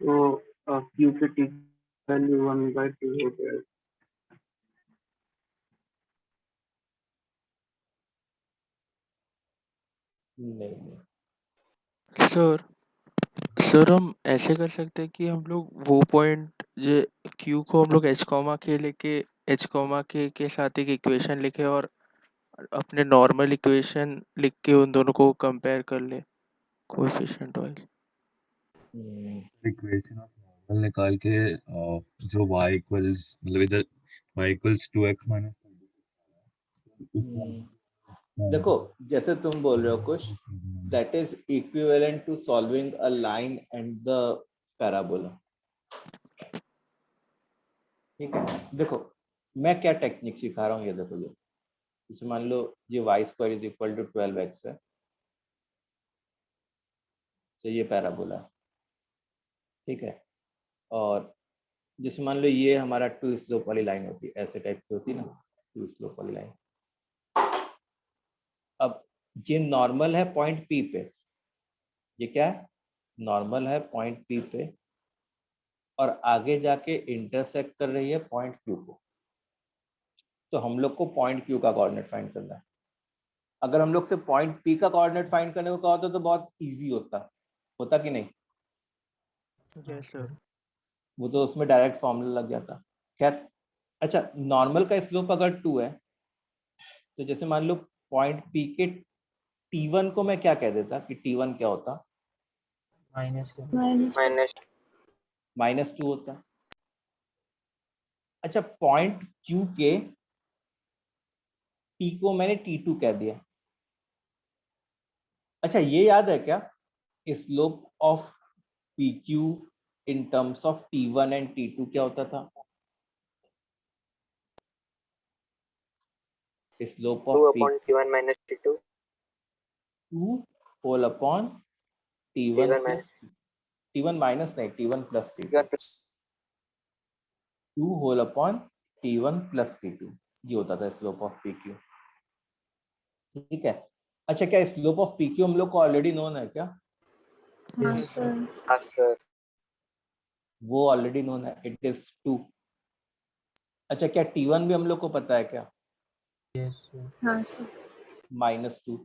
तो क्यू के टी वैल्यू 1/2 हो जाएगा। नहीं सर सर हम ऐसे कर सकते हैं कि हम लोग वो पॉइंट ये क्यू को हम लोग एच कॉमा के लेके एच कॉमा के साथ एक इक्वेशन लिखे और अपने नॉर्मल इक्वेशन लिख के उन दोनों को कंपेयर कर ले coefficient wise. Equation of normal निकाल के जो y इक्वल्स मतलब इधर y इक्वल्स 2x माइनस देखो जैसे तुम बोल रहे हो कुछ, that is equivalent to solving a line and the parabola. ठीक है, देखो मैं क्या टेक्निक सिखा रहा हूँ, ये देखो। ये जैसे मान लो ये y square is equal to 12x है, तो ये पैराबोला है। ठीक है, और जैसे मान लो ये हमारा टू स्लोप वाली लाइन होती है, ऐसे टाइप की होती है ना, टू स्लोप वाली लाइन। अब ये नॉर्मल है पॉइंट पी पे, ये क्या है, नॉर्मल है पॉइंट पी पे, और आगे जाके इंटरसेक्ट कर रही है पॉइंट क्यू को। तो हम लोग को पॉइंट क्यू का कोऑर्डिनेट फाइंड करना है। अगर हम लोग से पॉइंट पी का कोऑर्डिनेट फाइंड करने को कहा होता तो बहुत इजी होता कि नहीं? Yes sir. वो तो उसमें डायरेक्ट फॉर्मूला लग जाता। खैर, अच्छा, नॉर्मल का स्लोप अगर 2 है, तो जैसे मान लो पॉइंट पी के T1 को मैं क्या कह देता कि T1 क्या होता, माइनस -2 होता। अच्छा, पॉइंट Q के T को मैंने T2 कह दिया। अच्छा, ये याद है क्या, slope of PQ in terms of T1 and T2 क्या होता था? Slope of P 2 whole upon T1 plus T1 minus नहीं, T1 plus T2, 2 whole upon T1 plus T2, ये होता था स्लोप ऑफ PQ। ठीक है, अच्छा क्या स्लोप ऑफ PQ हम लोग को ऑलरेडी नोन है क्या? हाँ सर। वो ऑलरेडी नोन है, इट इज 2। अच्छा, क्या T1 भी हम लोग को पता है क्या? हाँ सर। -2।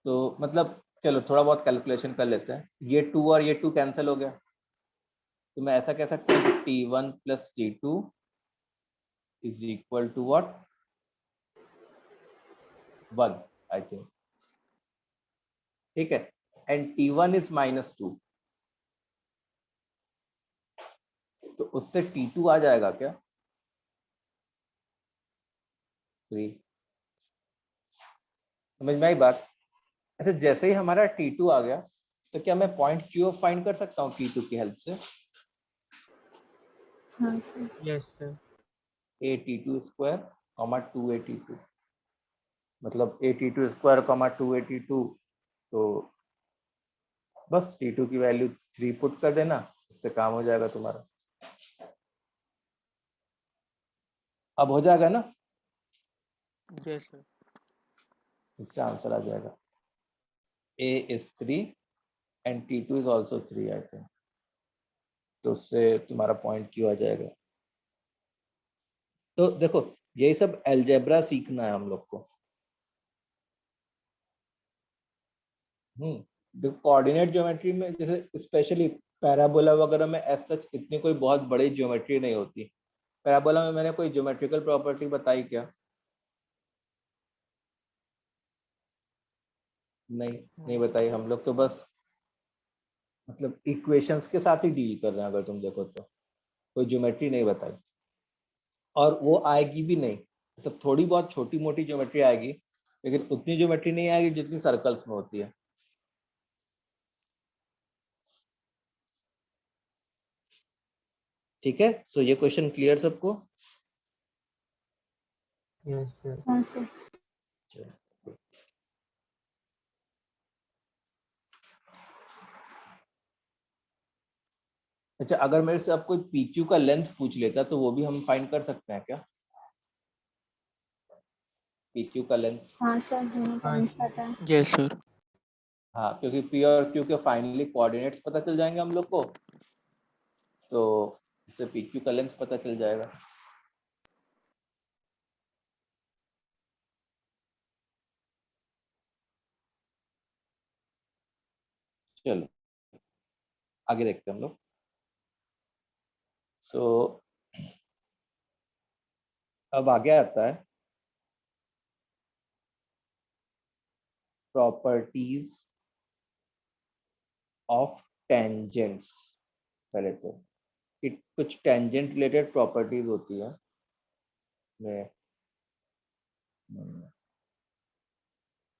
तो मतलब चलो थोड़ा बहुत कैलकुलेशन कर लेते हैं। ये 2 और ये 2 कैंसिल हो गया, तो मैं ऐसा कह सकता हूँ कि T1 plus T2 is equal to what, 1 I think. ठीक है, एंड T1 इज -2, तो उससे T2 आ जाएगा क्या, 3। समझ में आई बात? अच्छा, जैसे ही हमारा T2 आ गया, तो क्या मैं पॉइंट Q फाइंड कर सकता हूँ T2 की हेल्प से? हाँ sir. Yes sir. A_T2 square, 2A_T2, मतलब A_T2 स्क्वायर, 2A_T2, तो बस T2 की वैल्यू 3 पुट कर देना, इससे काम हो जाएगा तुम्हारा। अब हो जाएगा ना, यस सर। इससे आंसर आ जाएगा। A is 3 and T2 is also 3 I think, तो उससे तुम्हारा पॉइंट Q आ जाएगा। तो देखो, यही सब अलजेब्रा सीखना है हम लोग को। देखो कोऑर्डिनेट ज्योमेट्री में, जैसे स्पेशली पैराबोला वगैरह में एज सच इतनी कोई बहुत बड़ी ज्योमेट्री नहीं होती। पैराबोला में मैंने कोई ज्योमेट्रिकल प्रॉपर्टी बताई क्या? नहीं बताई। हम लोग तो बस मतलब इक्वेशंस के साथ ही डील कर रहे हैं, अगर तुम देखो तो कोई ज्योमेट्री नहीं बताई, और वो आएगी भी नहीं। तो थोड़ी बहुत छोटी मोटी ज्योमेट्री आएगी, लेकिन उतनी ज्योमेट्री नहीं आएगी जितनी सर्कल्स में होती है। ठीक है, सो ये क्वेश्चन क्लियर सबको? हाँ सर। अच्छा, अगर मेरे से आप कोई PQ का लेंथ पूछ लेता तो वो भी हम फाइंड कर सकते हैं क्या, PQ का लेंथ? हाँ सर, दोनों पॉइंट्स पता है। Yes sir. हाँ, क्योंकि P और Q के फाइनली कोऑर्डिनेट्स पता चल जाएंगे हम लोग को, तो इससे PQ का लेंथ पता चल जाएगा। चलो आगे देखते हैं हम लोग। सो अब आगे आता है प्रॉपर्टीज ऑफ टेंजेंट्स। पहले तो कि कुछ टेंजेंट रिलेटेड प्रॉपर्टीज होती है में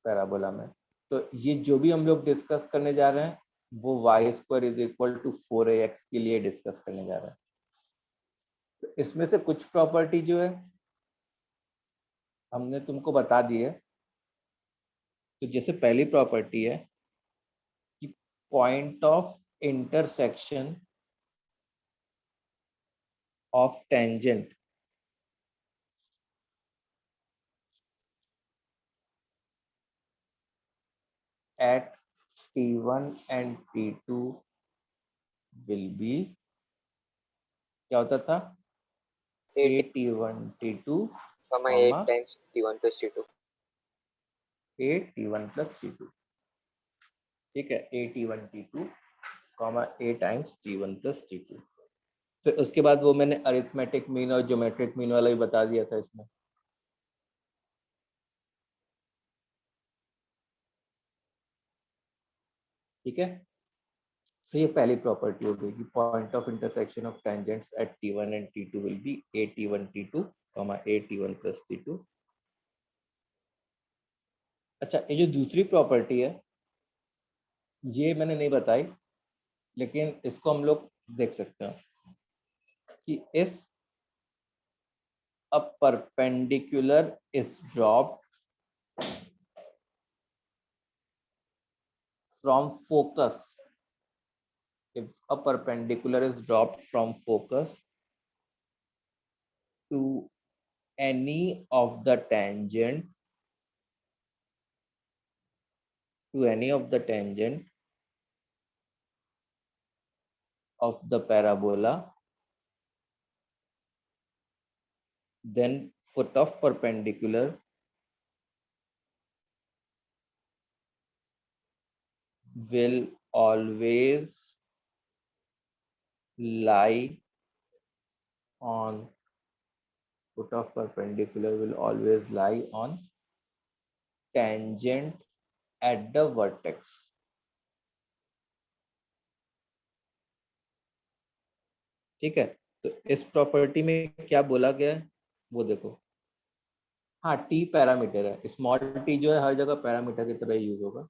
पैराबोला में। तो ये जो भी हम लोग डिस्कस करने जा रहे हैं वो y square is equal to 4ax के लिए डिस्कस करने जा रहे हैं। तो इसमें से कुछ प्रॉपर्टी जो है हमने तुमको बता दी है। तो जैसे पहली प्रॉपर्टी है कि point of intersection of tangent at T1 and T2 will be क्या होता था 8 T1 T2 comma 8 times T1 plus T2. 8 T1 plus T2। ठीक है, 8 T1 T2 a times T1 plus T2। फिर उसके बाद वो मैंने अरिथमेटिक मीन और ज्योमेट्रिक मीन वाला भी बता दिया था इसमें। ठीक है, तो ये पहली प्रॉपर्टी हो गई कि point of intersection of tangents at T1 and T2 will be a T1 T2 a T1 plus T2। अच्छा, ये जो दूसरी प्रॉपर्टी है ये मैंने नहीं बताई, लेकिन इसको हम लोग देख सकते हैं कि if a perpendicular is dropped from focus, if a perpendicular is dropped from focus to any of the tangent of the parabola, then foot of perpendicular will always lie on tangent at the vertex। ठीक है, तो इस property में क्या बोला गया है वो देखो। हाँ, टी पैरामीटर है, स्मॉल टी जो है हर जगह पैरामीटर की तरह यूज होगा।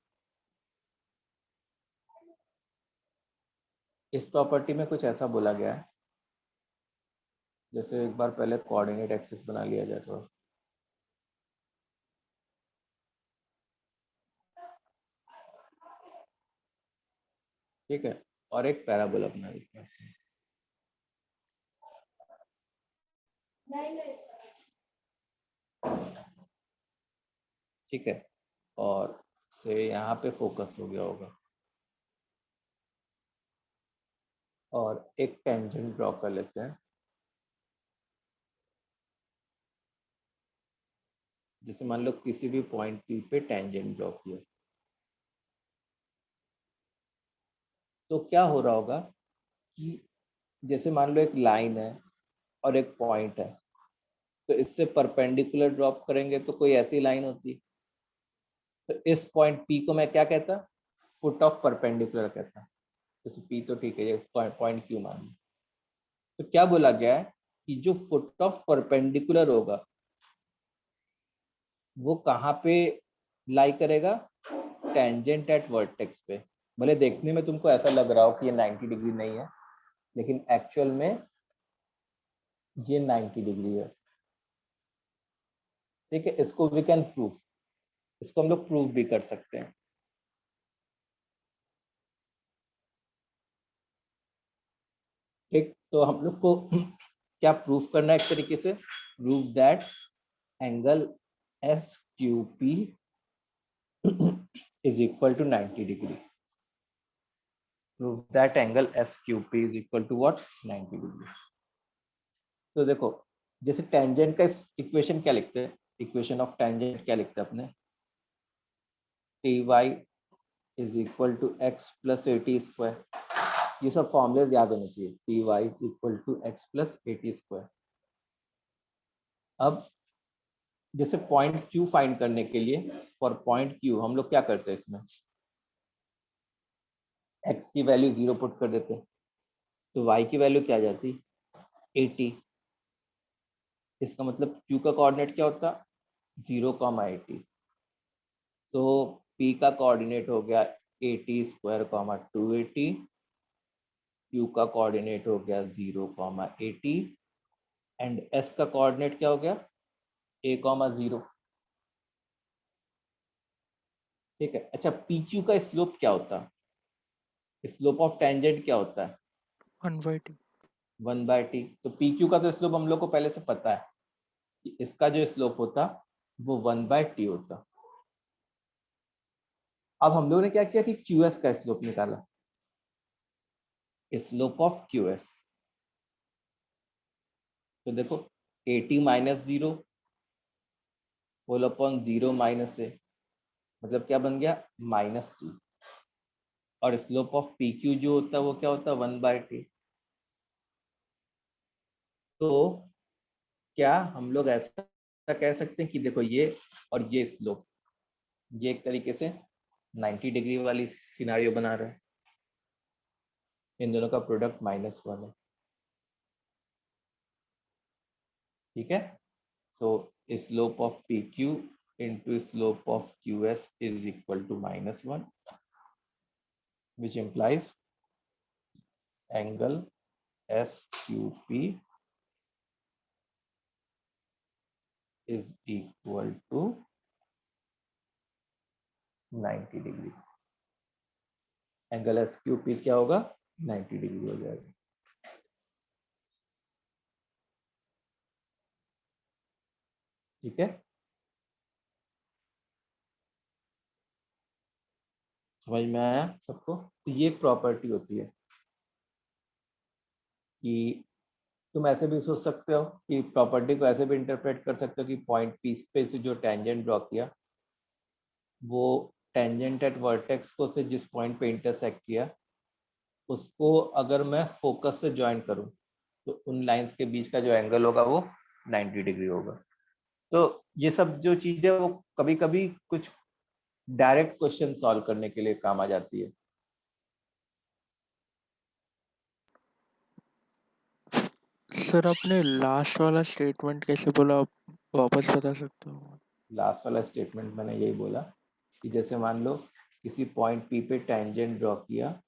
इस प्रॉपर्टी में कुछ ऐसा बोला गया है जैसे एक बार पहले कोऑर्डिनेट एक्सिस बना लिया जाए थोड़ा। ठीक है, और एक पैराबोला बना लेते हैं। ठीक है, और से यहाँ पे फोकस हो गया होगा और एक टेंजेंट ड्रॉ कर लेते हैं। जैसे मान लो किसी भी पॉइंट पी पे टेंजेंट ड्रॉ किया, तो क्या हो रहा होगा कि जैसे मान लो एक लाइन है और एक पॉइंट है, तो इससे परपेंडिकुलर ड्रॉप करेंगे तो कोई ऐसी लाइन होती। तो इस पॉइंट पी को मैं क्या कहता, फुट ऑफ परपेंडिकुलर कहता। जैसे पी तो ठीक है, ये पॉइंट क्यू मान लो। तो क्या बोला गया है कि जो फुट ऑफ परपेंडिकुलर होगा वो कहाँ पे लाई करेगा, टेंजेंट एट वर्टेक्स पे। भले देखने में तुमको ऐसा लग रहा हो कि ये 90 डिग्री नहीं है, लेकिन एक्चुअल में ये 90 डिग्री है। ठीक है, इसको वी कैन प्रूव, इसको हम लोग प्रूव भी कर सकते हैं। ठीक, तो हम लोग को क्या प्रूफ करना है, एक तरीके से prove that angle S Q P is equal to 90 degree. Prove that angle S Q P is equal to what, 90 degree. तो देखो, जैसे टेंजेंट का इक्वेशन क्या लिखते हैं, इक्वेशन ऑफ टेंजेंट क्या लिखते हैं अपने, t y is equal to x plus a t square. ये सब फॉर्मूले याद होने चाहिए। T y is equal to x plus a t square. अब जैसे पॉइंट क्यू फाइंड करने के लिए, फॉर पॉइंट क्यू हम लोग क्या करते हैं, इसमें एक्स की वैल्यू 0 पुट कर देते, तो वाई की वैल्यू क्या आ जाती, 80। इसका मतलब क्यू का कोऑर्डिनेट क्या होता, 0, 80। सो पी का कोऑर्डिनेट हो गया 80 स्क्वायर 280, क्यू का कोऑर्डिनेट हो गया 0, 80 एंड एस का कोऑर्डिनेट क्या हो गया, a, 0। ठीक है। अच्छा, पी क्यू का स्लोप क्या होता है, स्लोप ऑफ टेंजेंट क्या होता है, 1/t। 1/t। तो पी क्यू का तो स्लोप हम लोग को पहले से पता है कि इसका जो स्लोप होता वो 1/t होता। अब हम लोगों ने क्या किया कि क्यू एस का स्लोप निकाला, स्लोप ऑफ क्यू एस। तो देखो 80 - 0 होल अपॉन 0 - a, मतलब क्या बन गया, -2। और स्लोप ऑफ पी क्यू जो होता है वो क्या होता है, 1/t। तो क्या हम लोग ऐसा कह सकते हैं कि देखो ये और ये स्लोप, ये एक तरीके से 90 डिग्री वाली सिनारियो बना रहा है, इन दोनों का प्रोडक्ट -1 है। ठीक है। So slope of P Q into slope of Q S is equal to -1, which implies angle S Q P is equal to 90 degree. Angle S Q P क्या होगा, 90 डिग्री हो जाएगा। ठीक है, समझ में आया सबको। तो ये एक प्रॉपर्टी होती है कि तुम ऐसे भी सोच सकते हो कि प्रॉपर्टी को ऐसे भी इंटरप्रेट कर सकते हो कि पॉइंट पी पे से जो टेंजेंट ड्रॉ किया वो टेंजेंट एट वर्टेक्स को से जिस पॉइंट पे इंटरसेक्ट किया उसको अगर मैं फोकस से ज्वाइन करूं तो उन लाइंस के बीच का जो एंगल होगा वो 90 डिग्री होगा। तो ये सब जो चीजें वो कभी कभी कुछ डायरेक्ट क्वेश्चन सॉल्व करने के लिए काम आ जाती है। सर आपने लास्ट वाला स्टेटमेंट कैसे बोला, आप वापस बता सकते हो? लास्ट वाला स्टेटमेंट मैंने यही बोला कि जैसे मान लो किसी पॉइंट पी पे टेंजेंट ड्रॉ किया,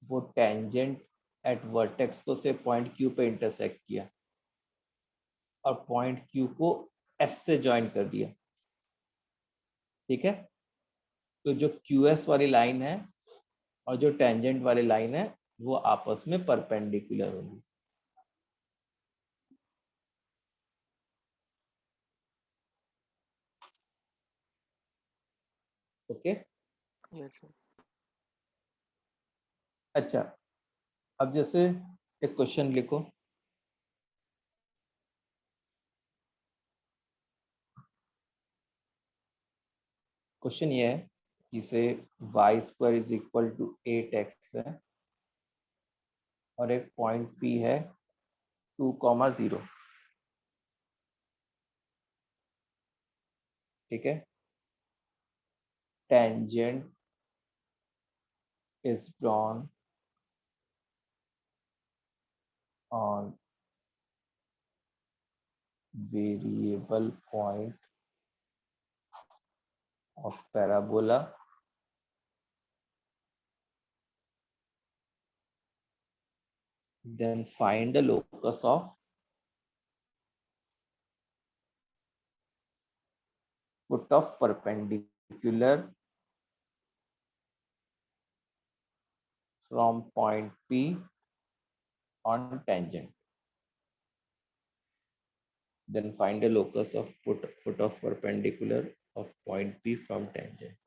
वो टेंजेंट एट वर्टेक्स को से पॉइंट क्यू पे इंटरसेक्ट किया और पॉइंट क्यू को एस से ज्वाइन कर दिया। ठीक है। तो जो क्यू एस वाली लाइन है और जो टेंजेंट वाली लाइन है वो आपस में परपेंडिकुलर होंगी। ओके। Yes sir. अच्छा, अब जैसे एक क्वेश्चन लिखो, क्वेश्चन ये है कि से y² is equal to 8x है और एक पॉइंट P है 2, 0। ठीक है। Tangent is drawn on variable point of parabola then find the locus of foot of perpendicular from point P on tangent. Then find the locus of foot of perpendicular of point P from tangent.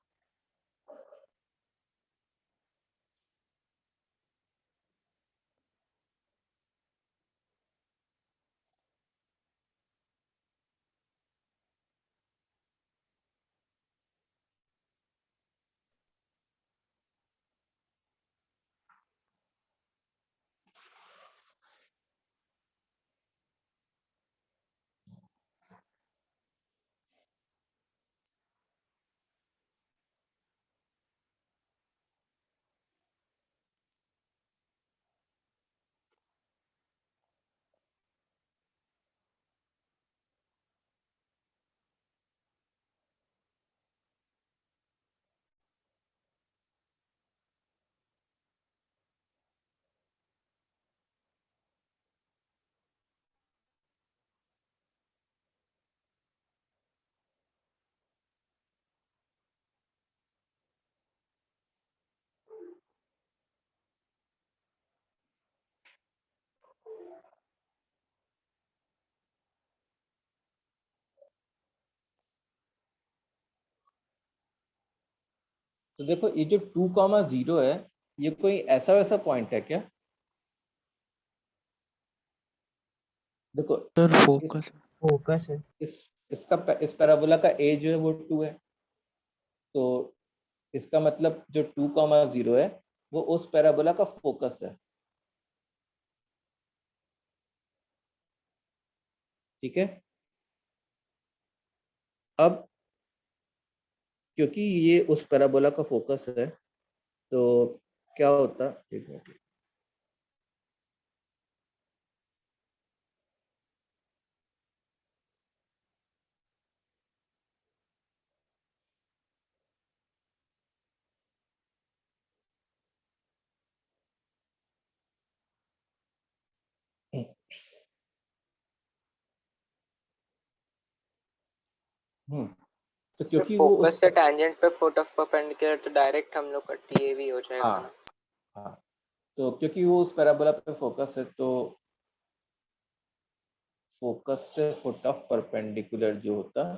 तो देखो ये जो 2,0 है ये कोई ऐसा वैसा point है क्या? देखो सर इस फोकस फोकस है। इस पैराबोला का ए जो है वो 2 है, तो इसका मतलब जो 2,0 है वो उस पैराबोला का फोकस है। ठीक है, अब क्योंकि ये उस पैराबोला का फोकस है तो क्या होता, एक मिनट, तो क्योंकि वो फोकस उस से टैंजेंट पे फुट ऑफ परपेंडिकुलर तो डायरेक्ट हम लोग का टीएवी हो जाएगा ना। हाँ हाँ, तो क्योंकि वो उस पैराबोला पे फोकस है तो फोकस से फुट ऑफ परपेंडिकुलर जो होता है,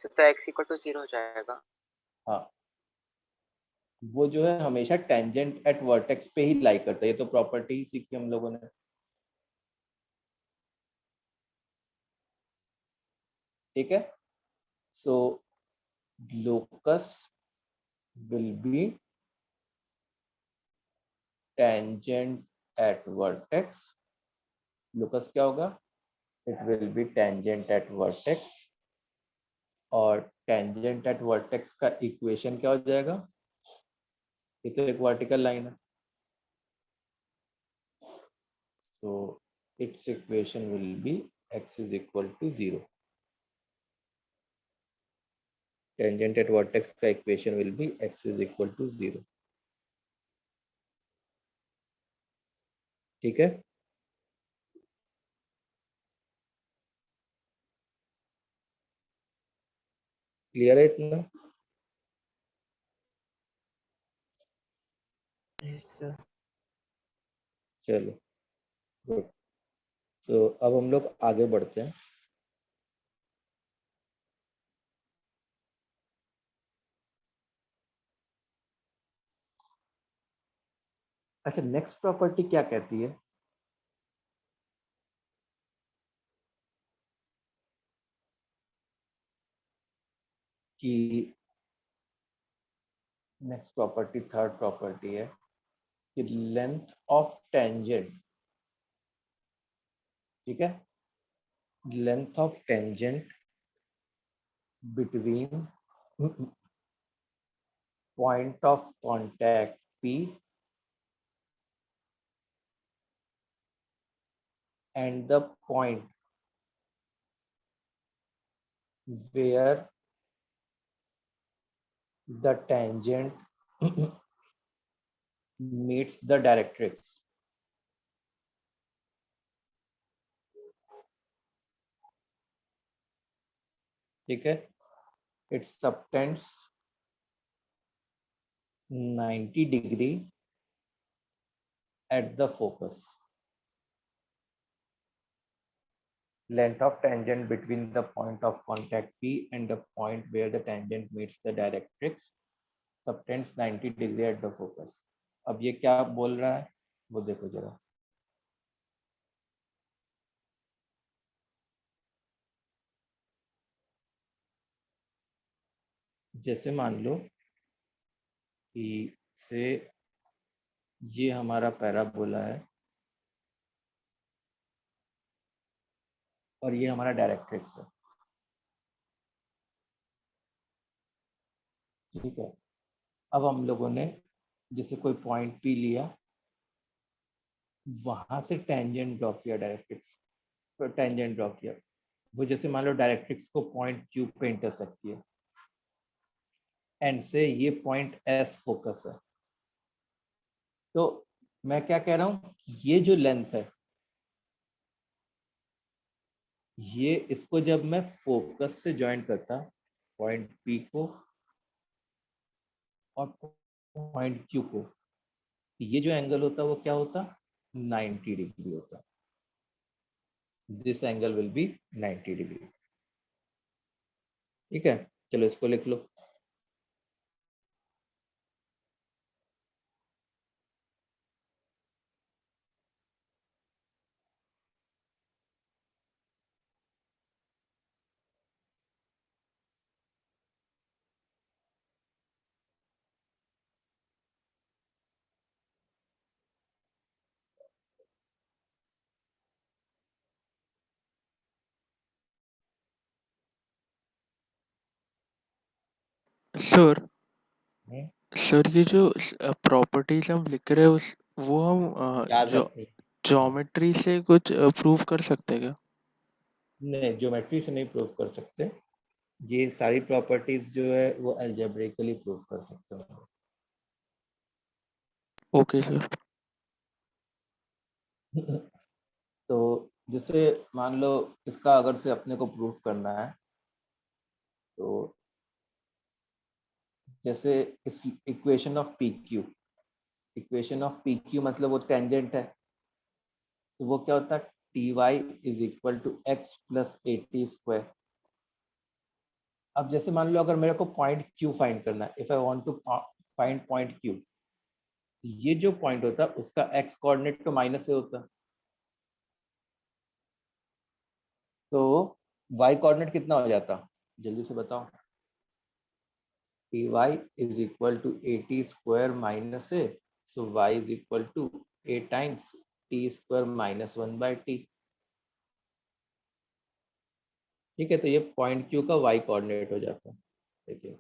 तो एक्स इक्वल टू 0 हो जाएगा। हाँ, वो जो है हमेशा टेंजेंट एट वर्टेक्स पे ही लाई करता है। ये तो प्रॉपर्टी ही सीखी हम लोगों ने। ठीक है, so locus will be tangent at vertex. Locus क्या होगा? It will be tangent at vertex, और टेंजेंट एट वर्टेक्स का इक्वेशन क्या हो जाएगा? ये तो एक वर्टिकल लाइन है, so its equation will be x is equal to 0. Tangent at vertex का equation will be x is equal to 0. ठीक है, क्लियर है इतना? Yes sir. चलो गुड। सो अब हम लोग आगे बढ़ते हैं। अच्छा, नेक्स्ट प्रॉपर्टी क्या कहती है कि नेक्स्ट प्रॉपर्टी, थर्ड प्रॉपर्टी है कि लेंथ ऑफ टेंजेंट, ठीक है, length of tangent between point of contact P and the point where the tangent meets the directrix. ठीक है, it subtends 90 degree at the focus. Length of tangent between the point of contact P and the point where the tangent meets the directrix subtends 90 degree at the focus. अब ये क्या बोल रहा है वो देखो जरा। जैसे मान लो कि से ये हमारा पैराबोला है और ये हमारा डायरेक्ट्रिक्स है। ठीक है, अब हम लोगों ने जैसे कोई पॉइंट पी लिया, वहां से टेंजेंट ड्रॉ किया, डायरेक्ट्रिक्स पर टेंजेंट ड्रॉ किया। वो जैसे मान लो डायरेक्ट्रिक्स को पॉइंट क्यू पे इंटरसेक्ट किया, एंड से ये पॉइंट एस फोकस है। तो मैं क्या कह रहा हूँ, ये जो लेंथ है, ये इसको जब मैं फोकस से ज्वाइन करता पॉइंट पी को और पॉइंट क्यू को, ये जो एंगल होता वो क्या होता? 90 डिग्री होता। This angle will be 90 degree. ठीक है, चलो इसको लिख लो। सर हम्म, सर ये जो प्रॉपर्टीज हम लिख रहे हैं उस वो हम याद जो रखनी। ज्योमेट्री से कुछ प्रूव कर सकते हैं क्या? नहीं, ज्योमेट्री से नहीं प्रूव कर सकते। ये सारी प्रॉपर्टीज जो है वो अलजेब्रिकली प्रूव कर सकते हो। Okay sir. तो जैसे मान लो इसका अगर से अपने को प्रूफ करना है, तो जैसे इस equation of P Q, equation of P Q मतलब वो टेंजेंट है, तो वो क्या होता है, t y is equal to x plus a t square. अब जैसे मान लो अगर मेरे को पॉइंट क्यू फाइंड करना है, if I want to find point Q, ये जो पॉइंट होता है उसका एक्स कोऑर्डिनेट तो माइनस से होता है, तो वाई कोऑर्डिनेट कितना हो जाता, जल्दी से बताओ। P y is equal to a t square minus a, so y is equal to a times t square minus one by t. ठीक है, तो ये पॉइंट क्यू का वाई कोऑर्डिनेट हो जाता है। देखिए,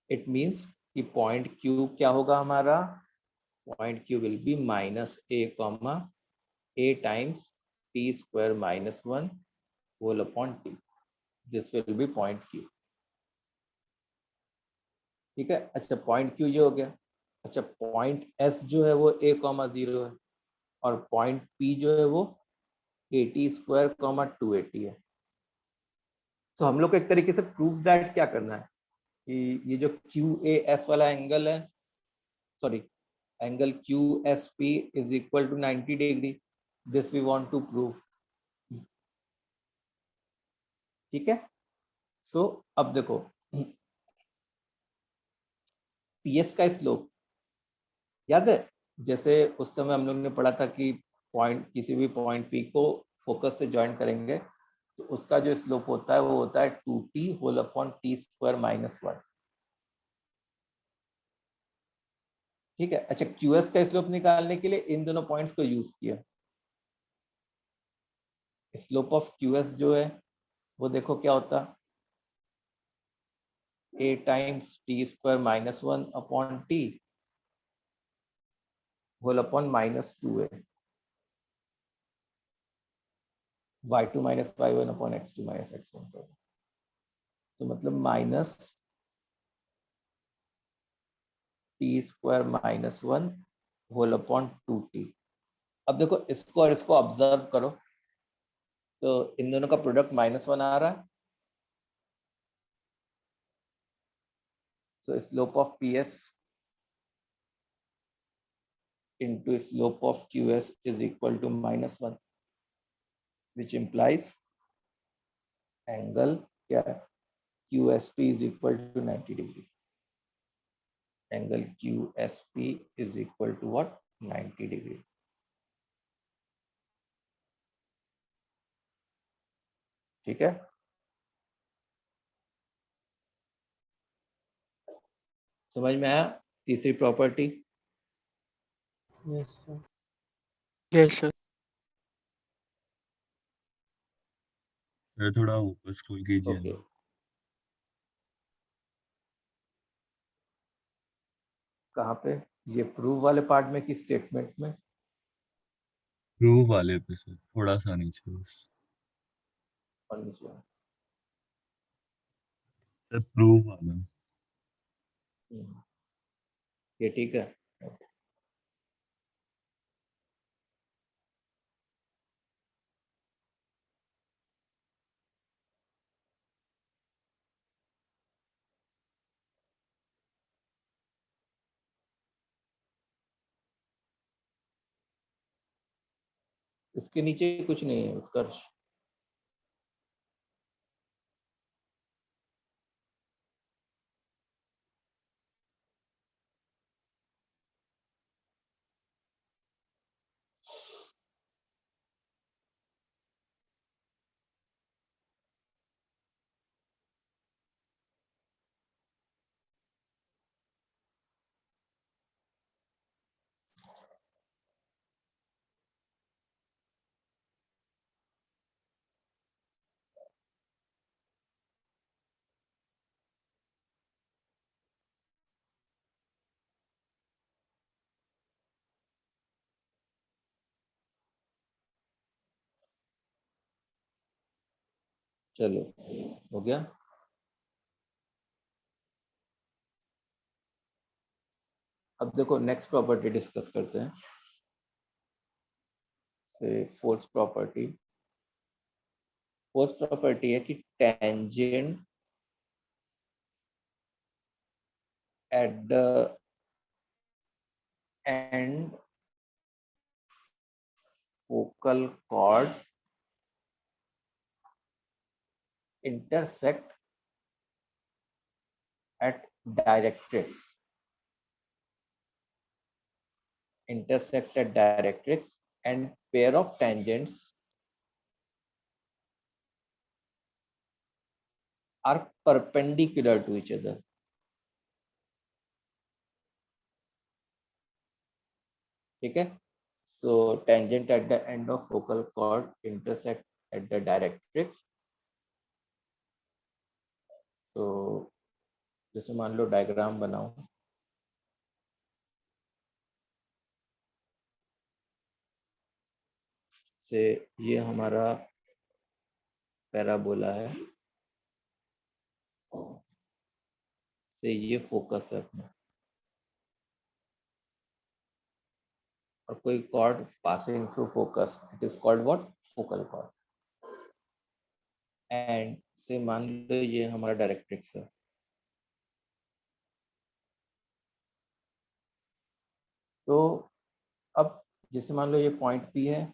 इट मीन्स कि पॉइंट क्यू क्या होगा हमारा, point Q will be minus a comma a times t square minus one whole upon t, this will be point Q. ठीक है, अच्छा पॉइंट क्यू ये हो गया। अच्छा पॉइंट एस जो है वो ए कॉमा जीरो है, और पॉइंट पी जो है वो ए t square comma two a T है। तो हम लोग को एक तरीके से प्रूफ दैट क्या करना है कि ये जो क्यू ए एस वाला एंगल है, sorry angle Q S P is equal to 90 degree, this we want to prove. ठीक है, सो अब देखो पीएस का स्लोप याद है, जैसे उस समय हम लोग ने पढ़ा था कि पॉइंट किसी भी पॉइंट पी को फोकस से ज्वाइन करेंगे तो उसका जो स्लोप होता है वो होता है 2t whole upon t square minus one. ठीक है, अच्छा क्यूएस का स्लोप निकालने के लिए इन दोनों पॉइंट्स को यूज किया। स्लोप ऑफ क्यूएस जो है वो देखो क्या होता है, a times t square minus one upon t whole upon minus two a, y two minus y one upon x two minus x one. तो मतलब minus t square minus one whole upon two t. अब देखो इसको और इसको observe करो, तो इन दोनों का प्रोडक्ट माइनस वन आ रहा है, so slope of PS into slope of QS is equal to minus one, which implies angle क्या है, QSP is equal to 90 degree. Angle QSP is equal to what, 90 degree. ठीक है, समझ में आया तीसरी property. Yes, sir. Yes sir. Sir थोड़ा ऊपर स्क्रॉल कीजिए ओके, ना। कहाँ पे, ये प्रूव वाले पार्ट में कि स्टेटमेंट में? प्रूव वाले पे सर, थोड़ा सा नीचे बस। और नीचे सर प्रूव वाला। ये ठीक है। इसके नीचे कुछ नहीं है उत्कर्ष। चलो हो गया। अब देखो नेक्स्ट प्रॉपर्टी डिस्कस करते हैं। से फोर्थ प्रॉपर्टी है कि tangent at the end focal cord intersect at directrix and pair of tangents are perpendicular to each other. ठीक है, so tangent at the end of focal chord intersect at the directrix. तो जैसे मान लो diagram बनाओ, से ये हमारा parabola है, से ये फोकस है अपना, और कोई cord passing through focus, it is called what, focal cord. And से मान लो ये हमारा डायरेक्ट्रिक्स है। तो अब जैसे मान लो ये पॉइंट P है,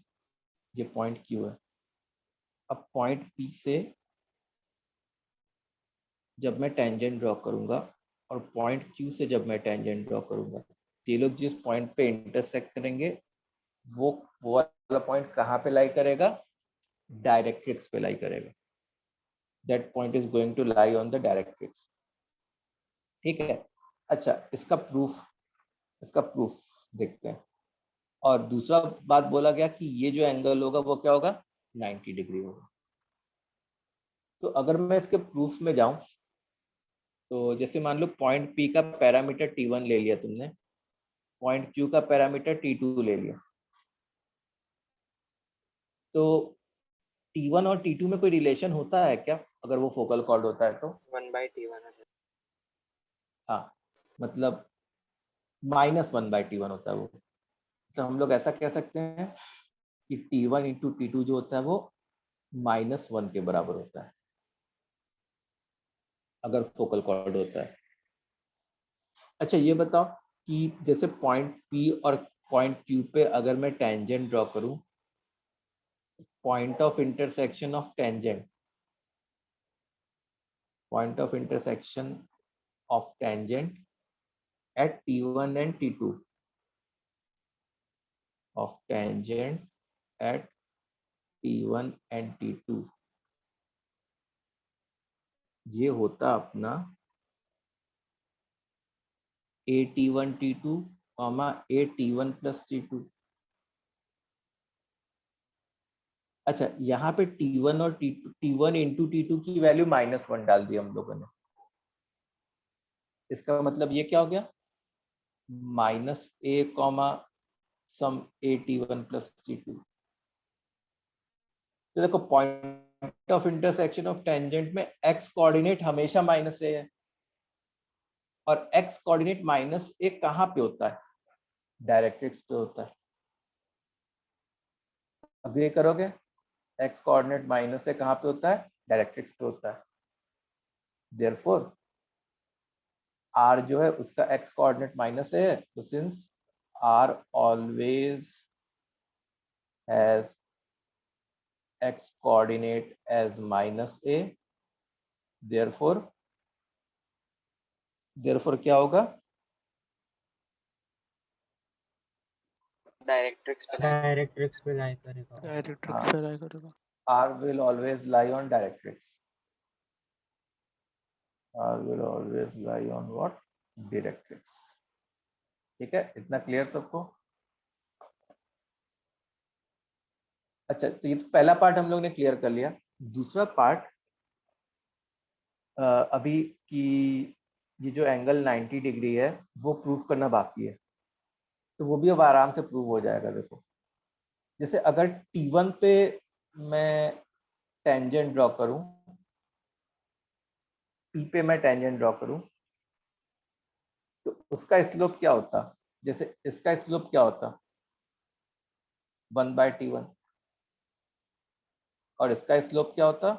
ये पॉइंट Q है। अब पॉइंट P से जब मैं टेंजेंट ड्रॉ करूंगा और पॉइंट Q से जब मैं टेंजेंट ड्रॉ करूंगा, ये लोग जिस पॉइंट पे इंटरसेक्ट करेंगे वो वाला पॉइंट कहाँ पे लाई करेगा, डायरेक्ट्रिक्स पे लाई करेगा। That point is going to lie on the directrix. ठीक है, अच्छा इसका प्रूफ देखते हैं। और दूसरा बात बोला गया कि ये जो एंगल होगा वो क्या होगा, 90 डिग्री होगा। तो अगर मैं इसके प्रूफ में जाऊं, तो जैसे मान लो पॉइंट P का पैरामीटर T1 ले लिया तुमने, पॉइंट Q का पैरामीटर T2 ले लिया, तो T1 और T2 में कोई रिलेशन होता है क्या अगर वो फोकल कॉर्ड होता है तो? 1/T1 हाँ, मतलब -1/T1 होता है वो। तो हम लोग ऐसा कह सकते हैं कि T1 इंटू T2 जो होता है वो -1 के बराबर होता है अगर फोकल कॉर्ड होता है। अच्छा ये बताओ कि जैसे पॉइंट P और पॉइंट Q पे अगर मैं टेंजेंट ड्रॉ करूं, point of intersection of tangent at T1 and T2 of tangent at T1 and T2, ये होता अपना AT1 T2 AT1 plus T2। अच्छा यहाँ पे T1 और T1 इंटू T2 की वैल्यू -1 डाल दी हम लोगों ने। इसका मतलब ये क्या हो गया, -A, some AT1 plus T2। तो देखो point of intersection of tangent में x कोऑर्डिनेट हमेशा -A है, और x कोऑर्डिनेट -A कहाँ पे होता है, डायरेक्ट्रिक्स पे होता है। अग्री करोगे, x कोऑर्डिनेट -A कहाँ पे होता है, डायरेक्ट्रिक्स पे होता है। देयरफॉर r जो है उसका x कोऑर्डिनेट -A है, तो since r always has x coordinate as -A, therefore क्या होगा, डायरेक्ट्रिक्स पे डायरेक्ट्रिक्स पे लाई करेगा। डायरेक्ट्रिक्स हाँ। पे लाई करेगा। R will always lie on directrix. R will always lie on what? Directrix. ठीक है, इतना क्लियर सबको? अच्छा तो ये तो पहला पार्ट हम लोग ने क्लियर कर लिया। दूसरा पार्ट अभी कि ये जो एंगल 90 डिग्री है वो प्रूफ करना बाकी है, तो वो भी अब आराम से प्रूव हो जाएगा। देखो जैसे अगर T1 पे मैं टेंजेंट ड्रॉ करूं P पे मैं टेंजेंट ड्रॉ करूं तो उसका स्लोप क्या होता, जैसे इसका स्लोप क्या होता 1/T1 और इसका स्लोप क्या होता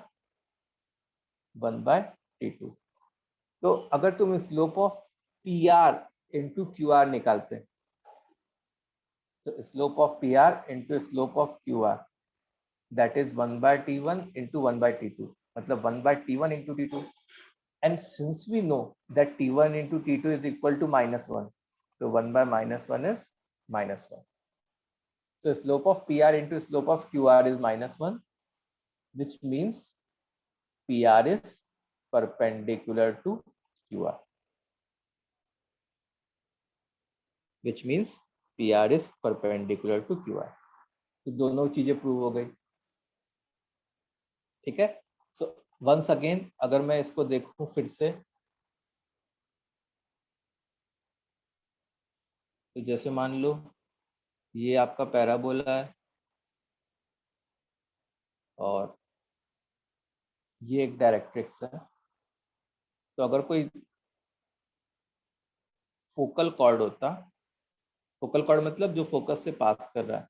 1/T2। तो अगर तुम slope of PR into QR निकालते हैं तो slope of PR into slope of QR that is 1/T1 into 1/T2, मतलब 1/T1 into T2। And since we know that T1 into T2 is equal to -1, so 1/-1 is -1. So slope of PR into slope of QR is -1, which means PR is perpendicular to QR. Which means PR is perpendicular to QR. तो दोनों चीजें prove हो गई, ठीक है। So once again अगर मैं इसको देखूं फिर से, तो जैसे मान लो ये आपका पैराबोला है और ये एक डायरेक्ट्रिक्स है। तो अगर कोई फोकल कॉर्ड होता, फोकल कॉर्ड मतलब जो फोकस से पास कर रहा है,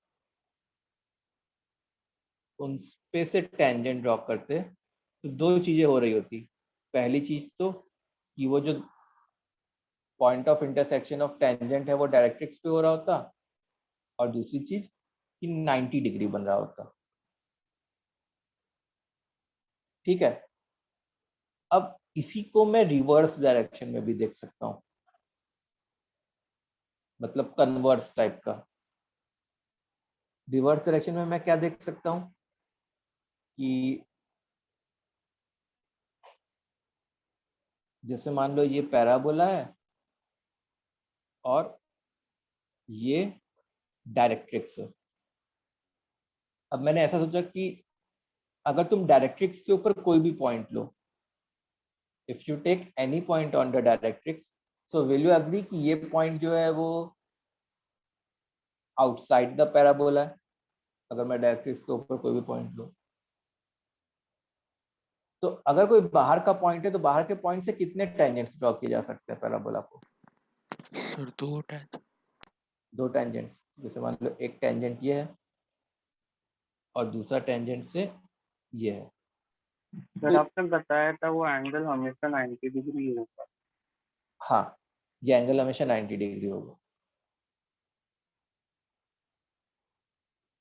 उन पे से टेंजेंट ड्रॉ करते तो दो चीजें हो रही होती। पहली चीज तो कि वो जो point of intersection of tangent है वो डायरेक्ट्रिक्स पे हो रहा होता, और दूसरी चीज कि 90 डिग्री बन रहा होता, ठीक है। अब इसी को मैं रिवर्स डायरेक्शन में भी देख सकता हूं, मतलब कन्वर्स टाइप का। रिवर्स डायरेक्शन में मैं क्या देख सकता हूं कि जैसे मान लो ये पैराबोला है और ये डायरेक्ट्रिक्स है। अब मैंने ऐसा सोचा कि अगर तुम डायरेक्ट्रिक्स के ऊपर कोई भी पॉइंट लो, if you take any point on the directrix, so will you agree कि ये पॉइंट जो है वो आउटसाइड द पैराबोला है। अगर मैं डायरेक्ट्रिक्स के ऊपर कोई भी पॉइंट लूं, तो अगर कोई बाहर का पॉइंट है तो बाहर के पॉइंट से कितने टेंजेंट्स ड्रॉ किए जा सकते हैं पैराबोला को? सर दो टेंजेंट्स। जैसे मान लो एक टेंजेंट ये है और दूसरा टेंजेंट से ये है। सर आपने बताया था वो एंगल हमेशा 90 डिग्री होगा। हाँ, ये एंगल हमेशा 90 डिग्री होगा।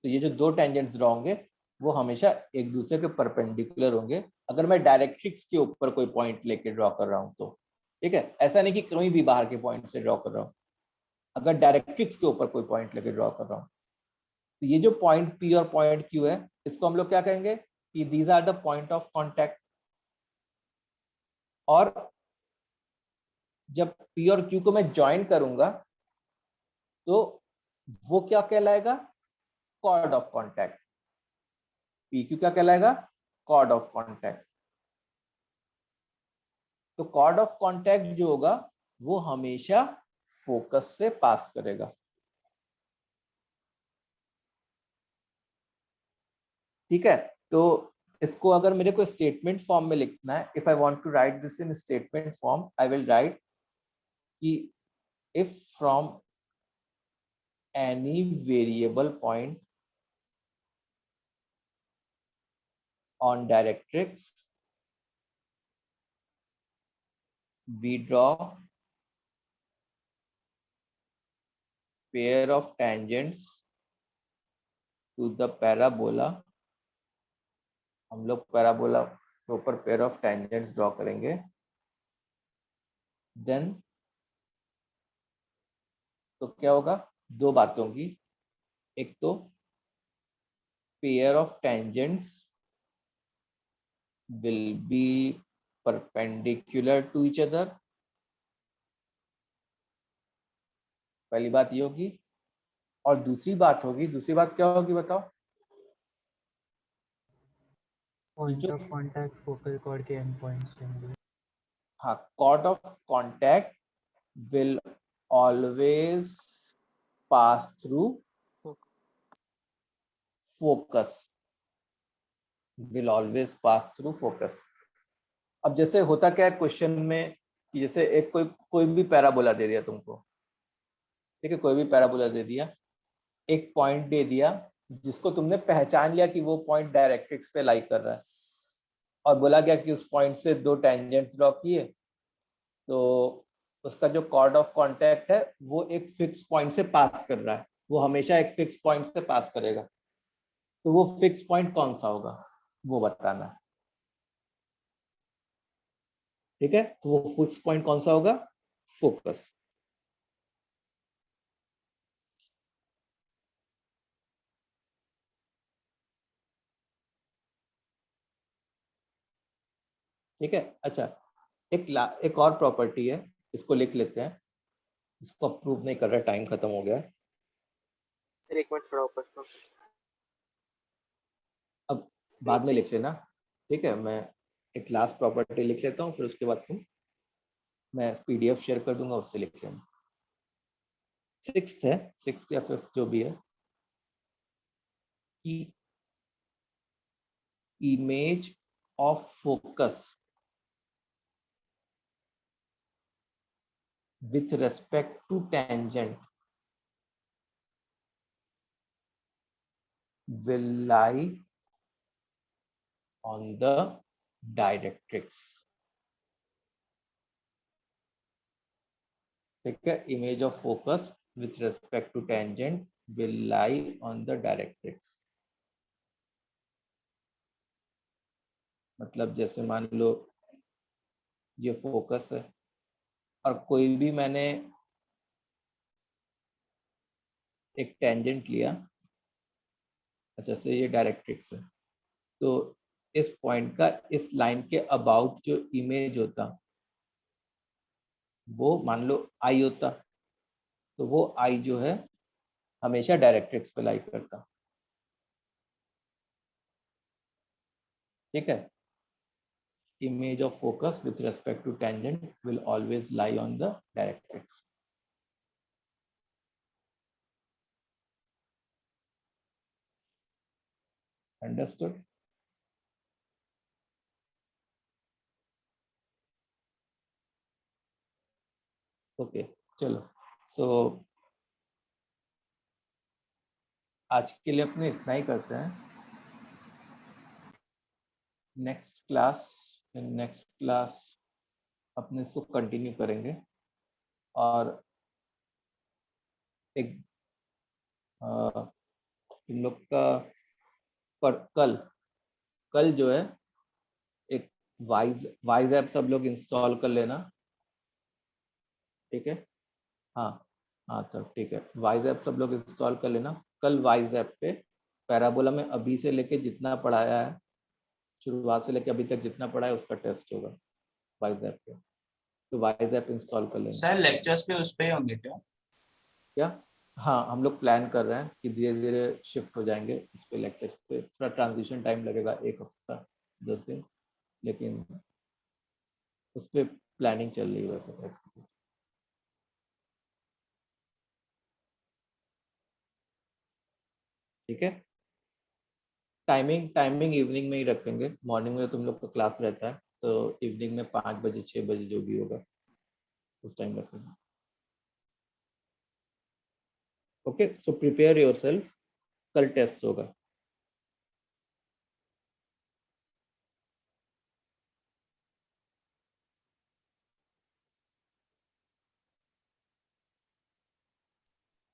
तो ये जो दो टेंजेंट्स ड्रॉ होंगे वो हमेशा एक दूसरे के परपेंडिकुलर होंगे, अगर मैं डायरेक्ट्रिक्स के ऊपर कोई पॉइंट लेके ड्रॉ कर रहा हूँ तो, ठीक है। ऐसा नहीं कि कोई भी बाहर के पॉइंट से ड्रॉ कर रहा हूँ, अगर डायरेक्ट्रिक्स के ऊपर कोई पॉइंट लेके ड्रॉ कर रहा हूँ तो ये जो पॉइंट P और पॉइंट Q है, इसको हम लोग क्या कहेंगे कि these are the point of contact. और जब P और Q को मैं ज्वाइन करूंगा तो वो क्या कहलाएगा? Chord of contact. PQ क्या कहलाएगा? Chord of contact. तो कॉर्ड ऑफ कॉन्टैक्ट जो होगा वो हमेशा फोकस से पास करेगा, ठीक है। तो इसको अगर मेरे को स्टेटमेंट फॉर्म में लिखना है, if I want to write this in statement form, I will write कि if from any variable point on directrix we draw pair of tangents to the parabola। हम लोग पैराबोला के ऊपर पेयर ऑफ टेंजेंट्स ड्रॉ करेंगे। Then तो क्या होगा? दो बातों की, एक तो pair of tangents will be perpendicular to each other, पहली बात ये होगी। और दूसरी बात होगी, दूसरी बात क्या होगी बताओ? Point of contact focal chord के एंड पॉइंट्स होंगे। हाँ, chord of contact will always pass through focus, will always pass through focus। अब जैसे होता क्या है क्वेश्चन में कि जैसे एक कोई भी पैराबोला दे दिया तुमको, ठीक है, कोई भी पैराबोला दे दिया, एक पॉइंट दे दिया जिसको तुमने पहचान लिया कि वो पॉइंट डायरेक्ट्रिक्स पे लाई कर रहा है, और बोला गया कि उस पॉइंट से 2 टेंजेंट्स ड्रॉ किए, तो उसका जो कॉर्ड ऑफ कांटेक्ट है वो एक फिक्स पॉइंट से पास कर रहा है, वो हमेशा एक फिक्स पॉइंट से पास करेगा, तो वो फिक्स पॉइंट कौन सा होगा वो बताना है, ठीक है। तो वो फिक्स पॉइंट कौन सा होगा? फोकस। ठीक है। अच्छा, एक और प्रॉपर्टी है, इसको लिख लेते हैं, इसको अप्रूव नहीं कर रहा, टाइम खत्म हो गया है। सर एक मिनट थोड़ा ऊपर से अब बाद में लिख लेना, ठीक है। मैं एक लास्ट प्रॉपर्टी लिख लेता हूँ, फिर उसके बाद मैं PDF शेयर कर दूंगा, उससे लिख लेना। 6th है, 6th या 5th जो भी है, कि image of focus with respect to tangent will lie on the directrix, ठीक है। Image of focus with respect to tangent will lie on the directrix, मतलब जैसे मान लो ये फोकस है और कोई भी मैंने एक टेंजेंट लिया, अच्छा से ये डायरेक्ट्रिक्स है, तो इस पॉइंट का इस लाइन के अबाउट जो इमेज होता वो मान लो आई होता, तो वो आई जो है हमेशा डायरेक्ट्रिक्स पे लाई करता, ठीक है। Image of focus with respect to tangent will always lie on the directrix. Understood? Okay, चलो। So आज के लिए अपने इतना ही करते हैं। नेक्स्ट क्लास अपने इसको कंटिन्यू करेंगे, और एक इन लोग का पर कल जो है एक वाइज ऐप सब लोग इंस्टॉल कर लेना, ठीक है। हाँ हाँ, तो ठीक है, वाइज ऐप सब लोग इंस्टॉल कर लेना। कल वाइज ऐप पे पैराबोला में अभी से लेके जितना पढ़ाया है, शुरुआत से लेके अभी तक जितना पढ़ा है उसका टेस्ट होगा वाइज ऐप पे, तो वाइज ऐप इंस्टॉल कर लेना। सर लेक्चर्स भी उस पे ही होंगे क्या? क्या? हाँ, हम लोग प्लान कर रहे हैं कि धीरे धीरे शिफ्ट हो जाएंगे इस पे, लेक्चर्स पे थोड़ा ट्रांजिशन टाइम लगेगा, 1 हफ्ता 10 दिन, लेकिन उस पर प्लानिंग चल रही है वैसे। ठीक है। टाइमिंग इवनिंग में ही रखेंगे, मॉर्निंग में तुम लोग का क्लास रहता है, तो इवनिंग में 5 बजे 6 बजे जो भी होगा उस टाइम रखेंगे। ओके, सो प्रिपेयर योरसेल्फ, कल टेस्ट होगा।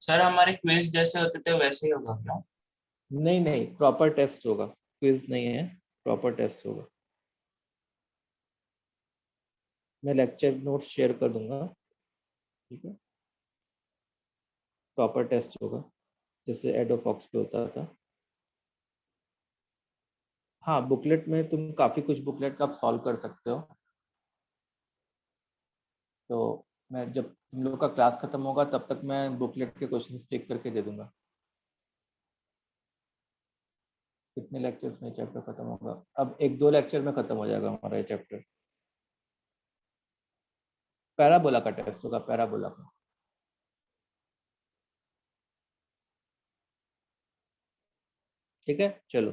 सर हमारे क्विज जैसे होते थे वैसे ही होगा क्या? नहीं, प्रॉपर टेस्ट होगा, क्विज नहीं है, प्रॉपर टेस्ट होगा। मैं लेक्चर नोट्स शेयर कर दूंगा, ठीक है। प्रॉपर टेस्ट होगा जैसे एडोफॉक्स पे होता था। हाँ, बुकलेट में तुम काफ़ी कुछ बुकलेट का आप सॉल्व कर सकते हो, तो मैं जब तुम लोग का क्लास खत्म होगा तब तक मैं बुकलेट के क्वेश्चन टिक करके दे दूंगा। कितने लेक्चर्स में चैप्टर खत्म होगा? अब 1-2 लेक्चर में खत्म हो जाएगा हमारा ये चैप्टर। पैराबोला का टेस्ट होगा, पैराबोला का। ठीक है, चलो,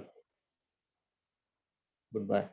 गुड बाय।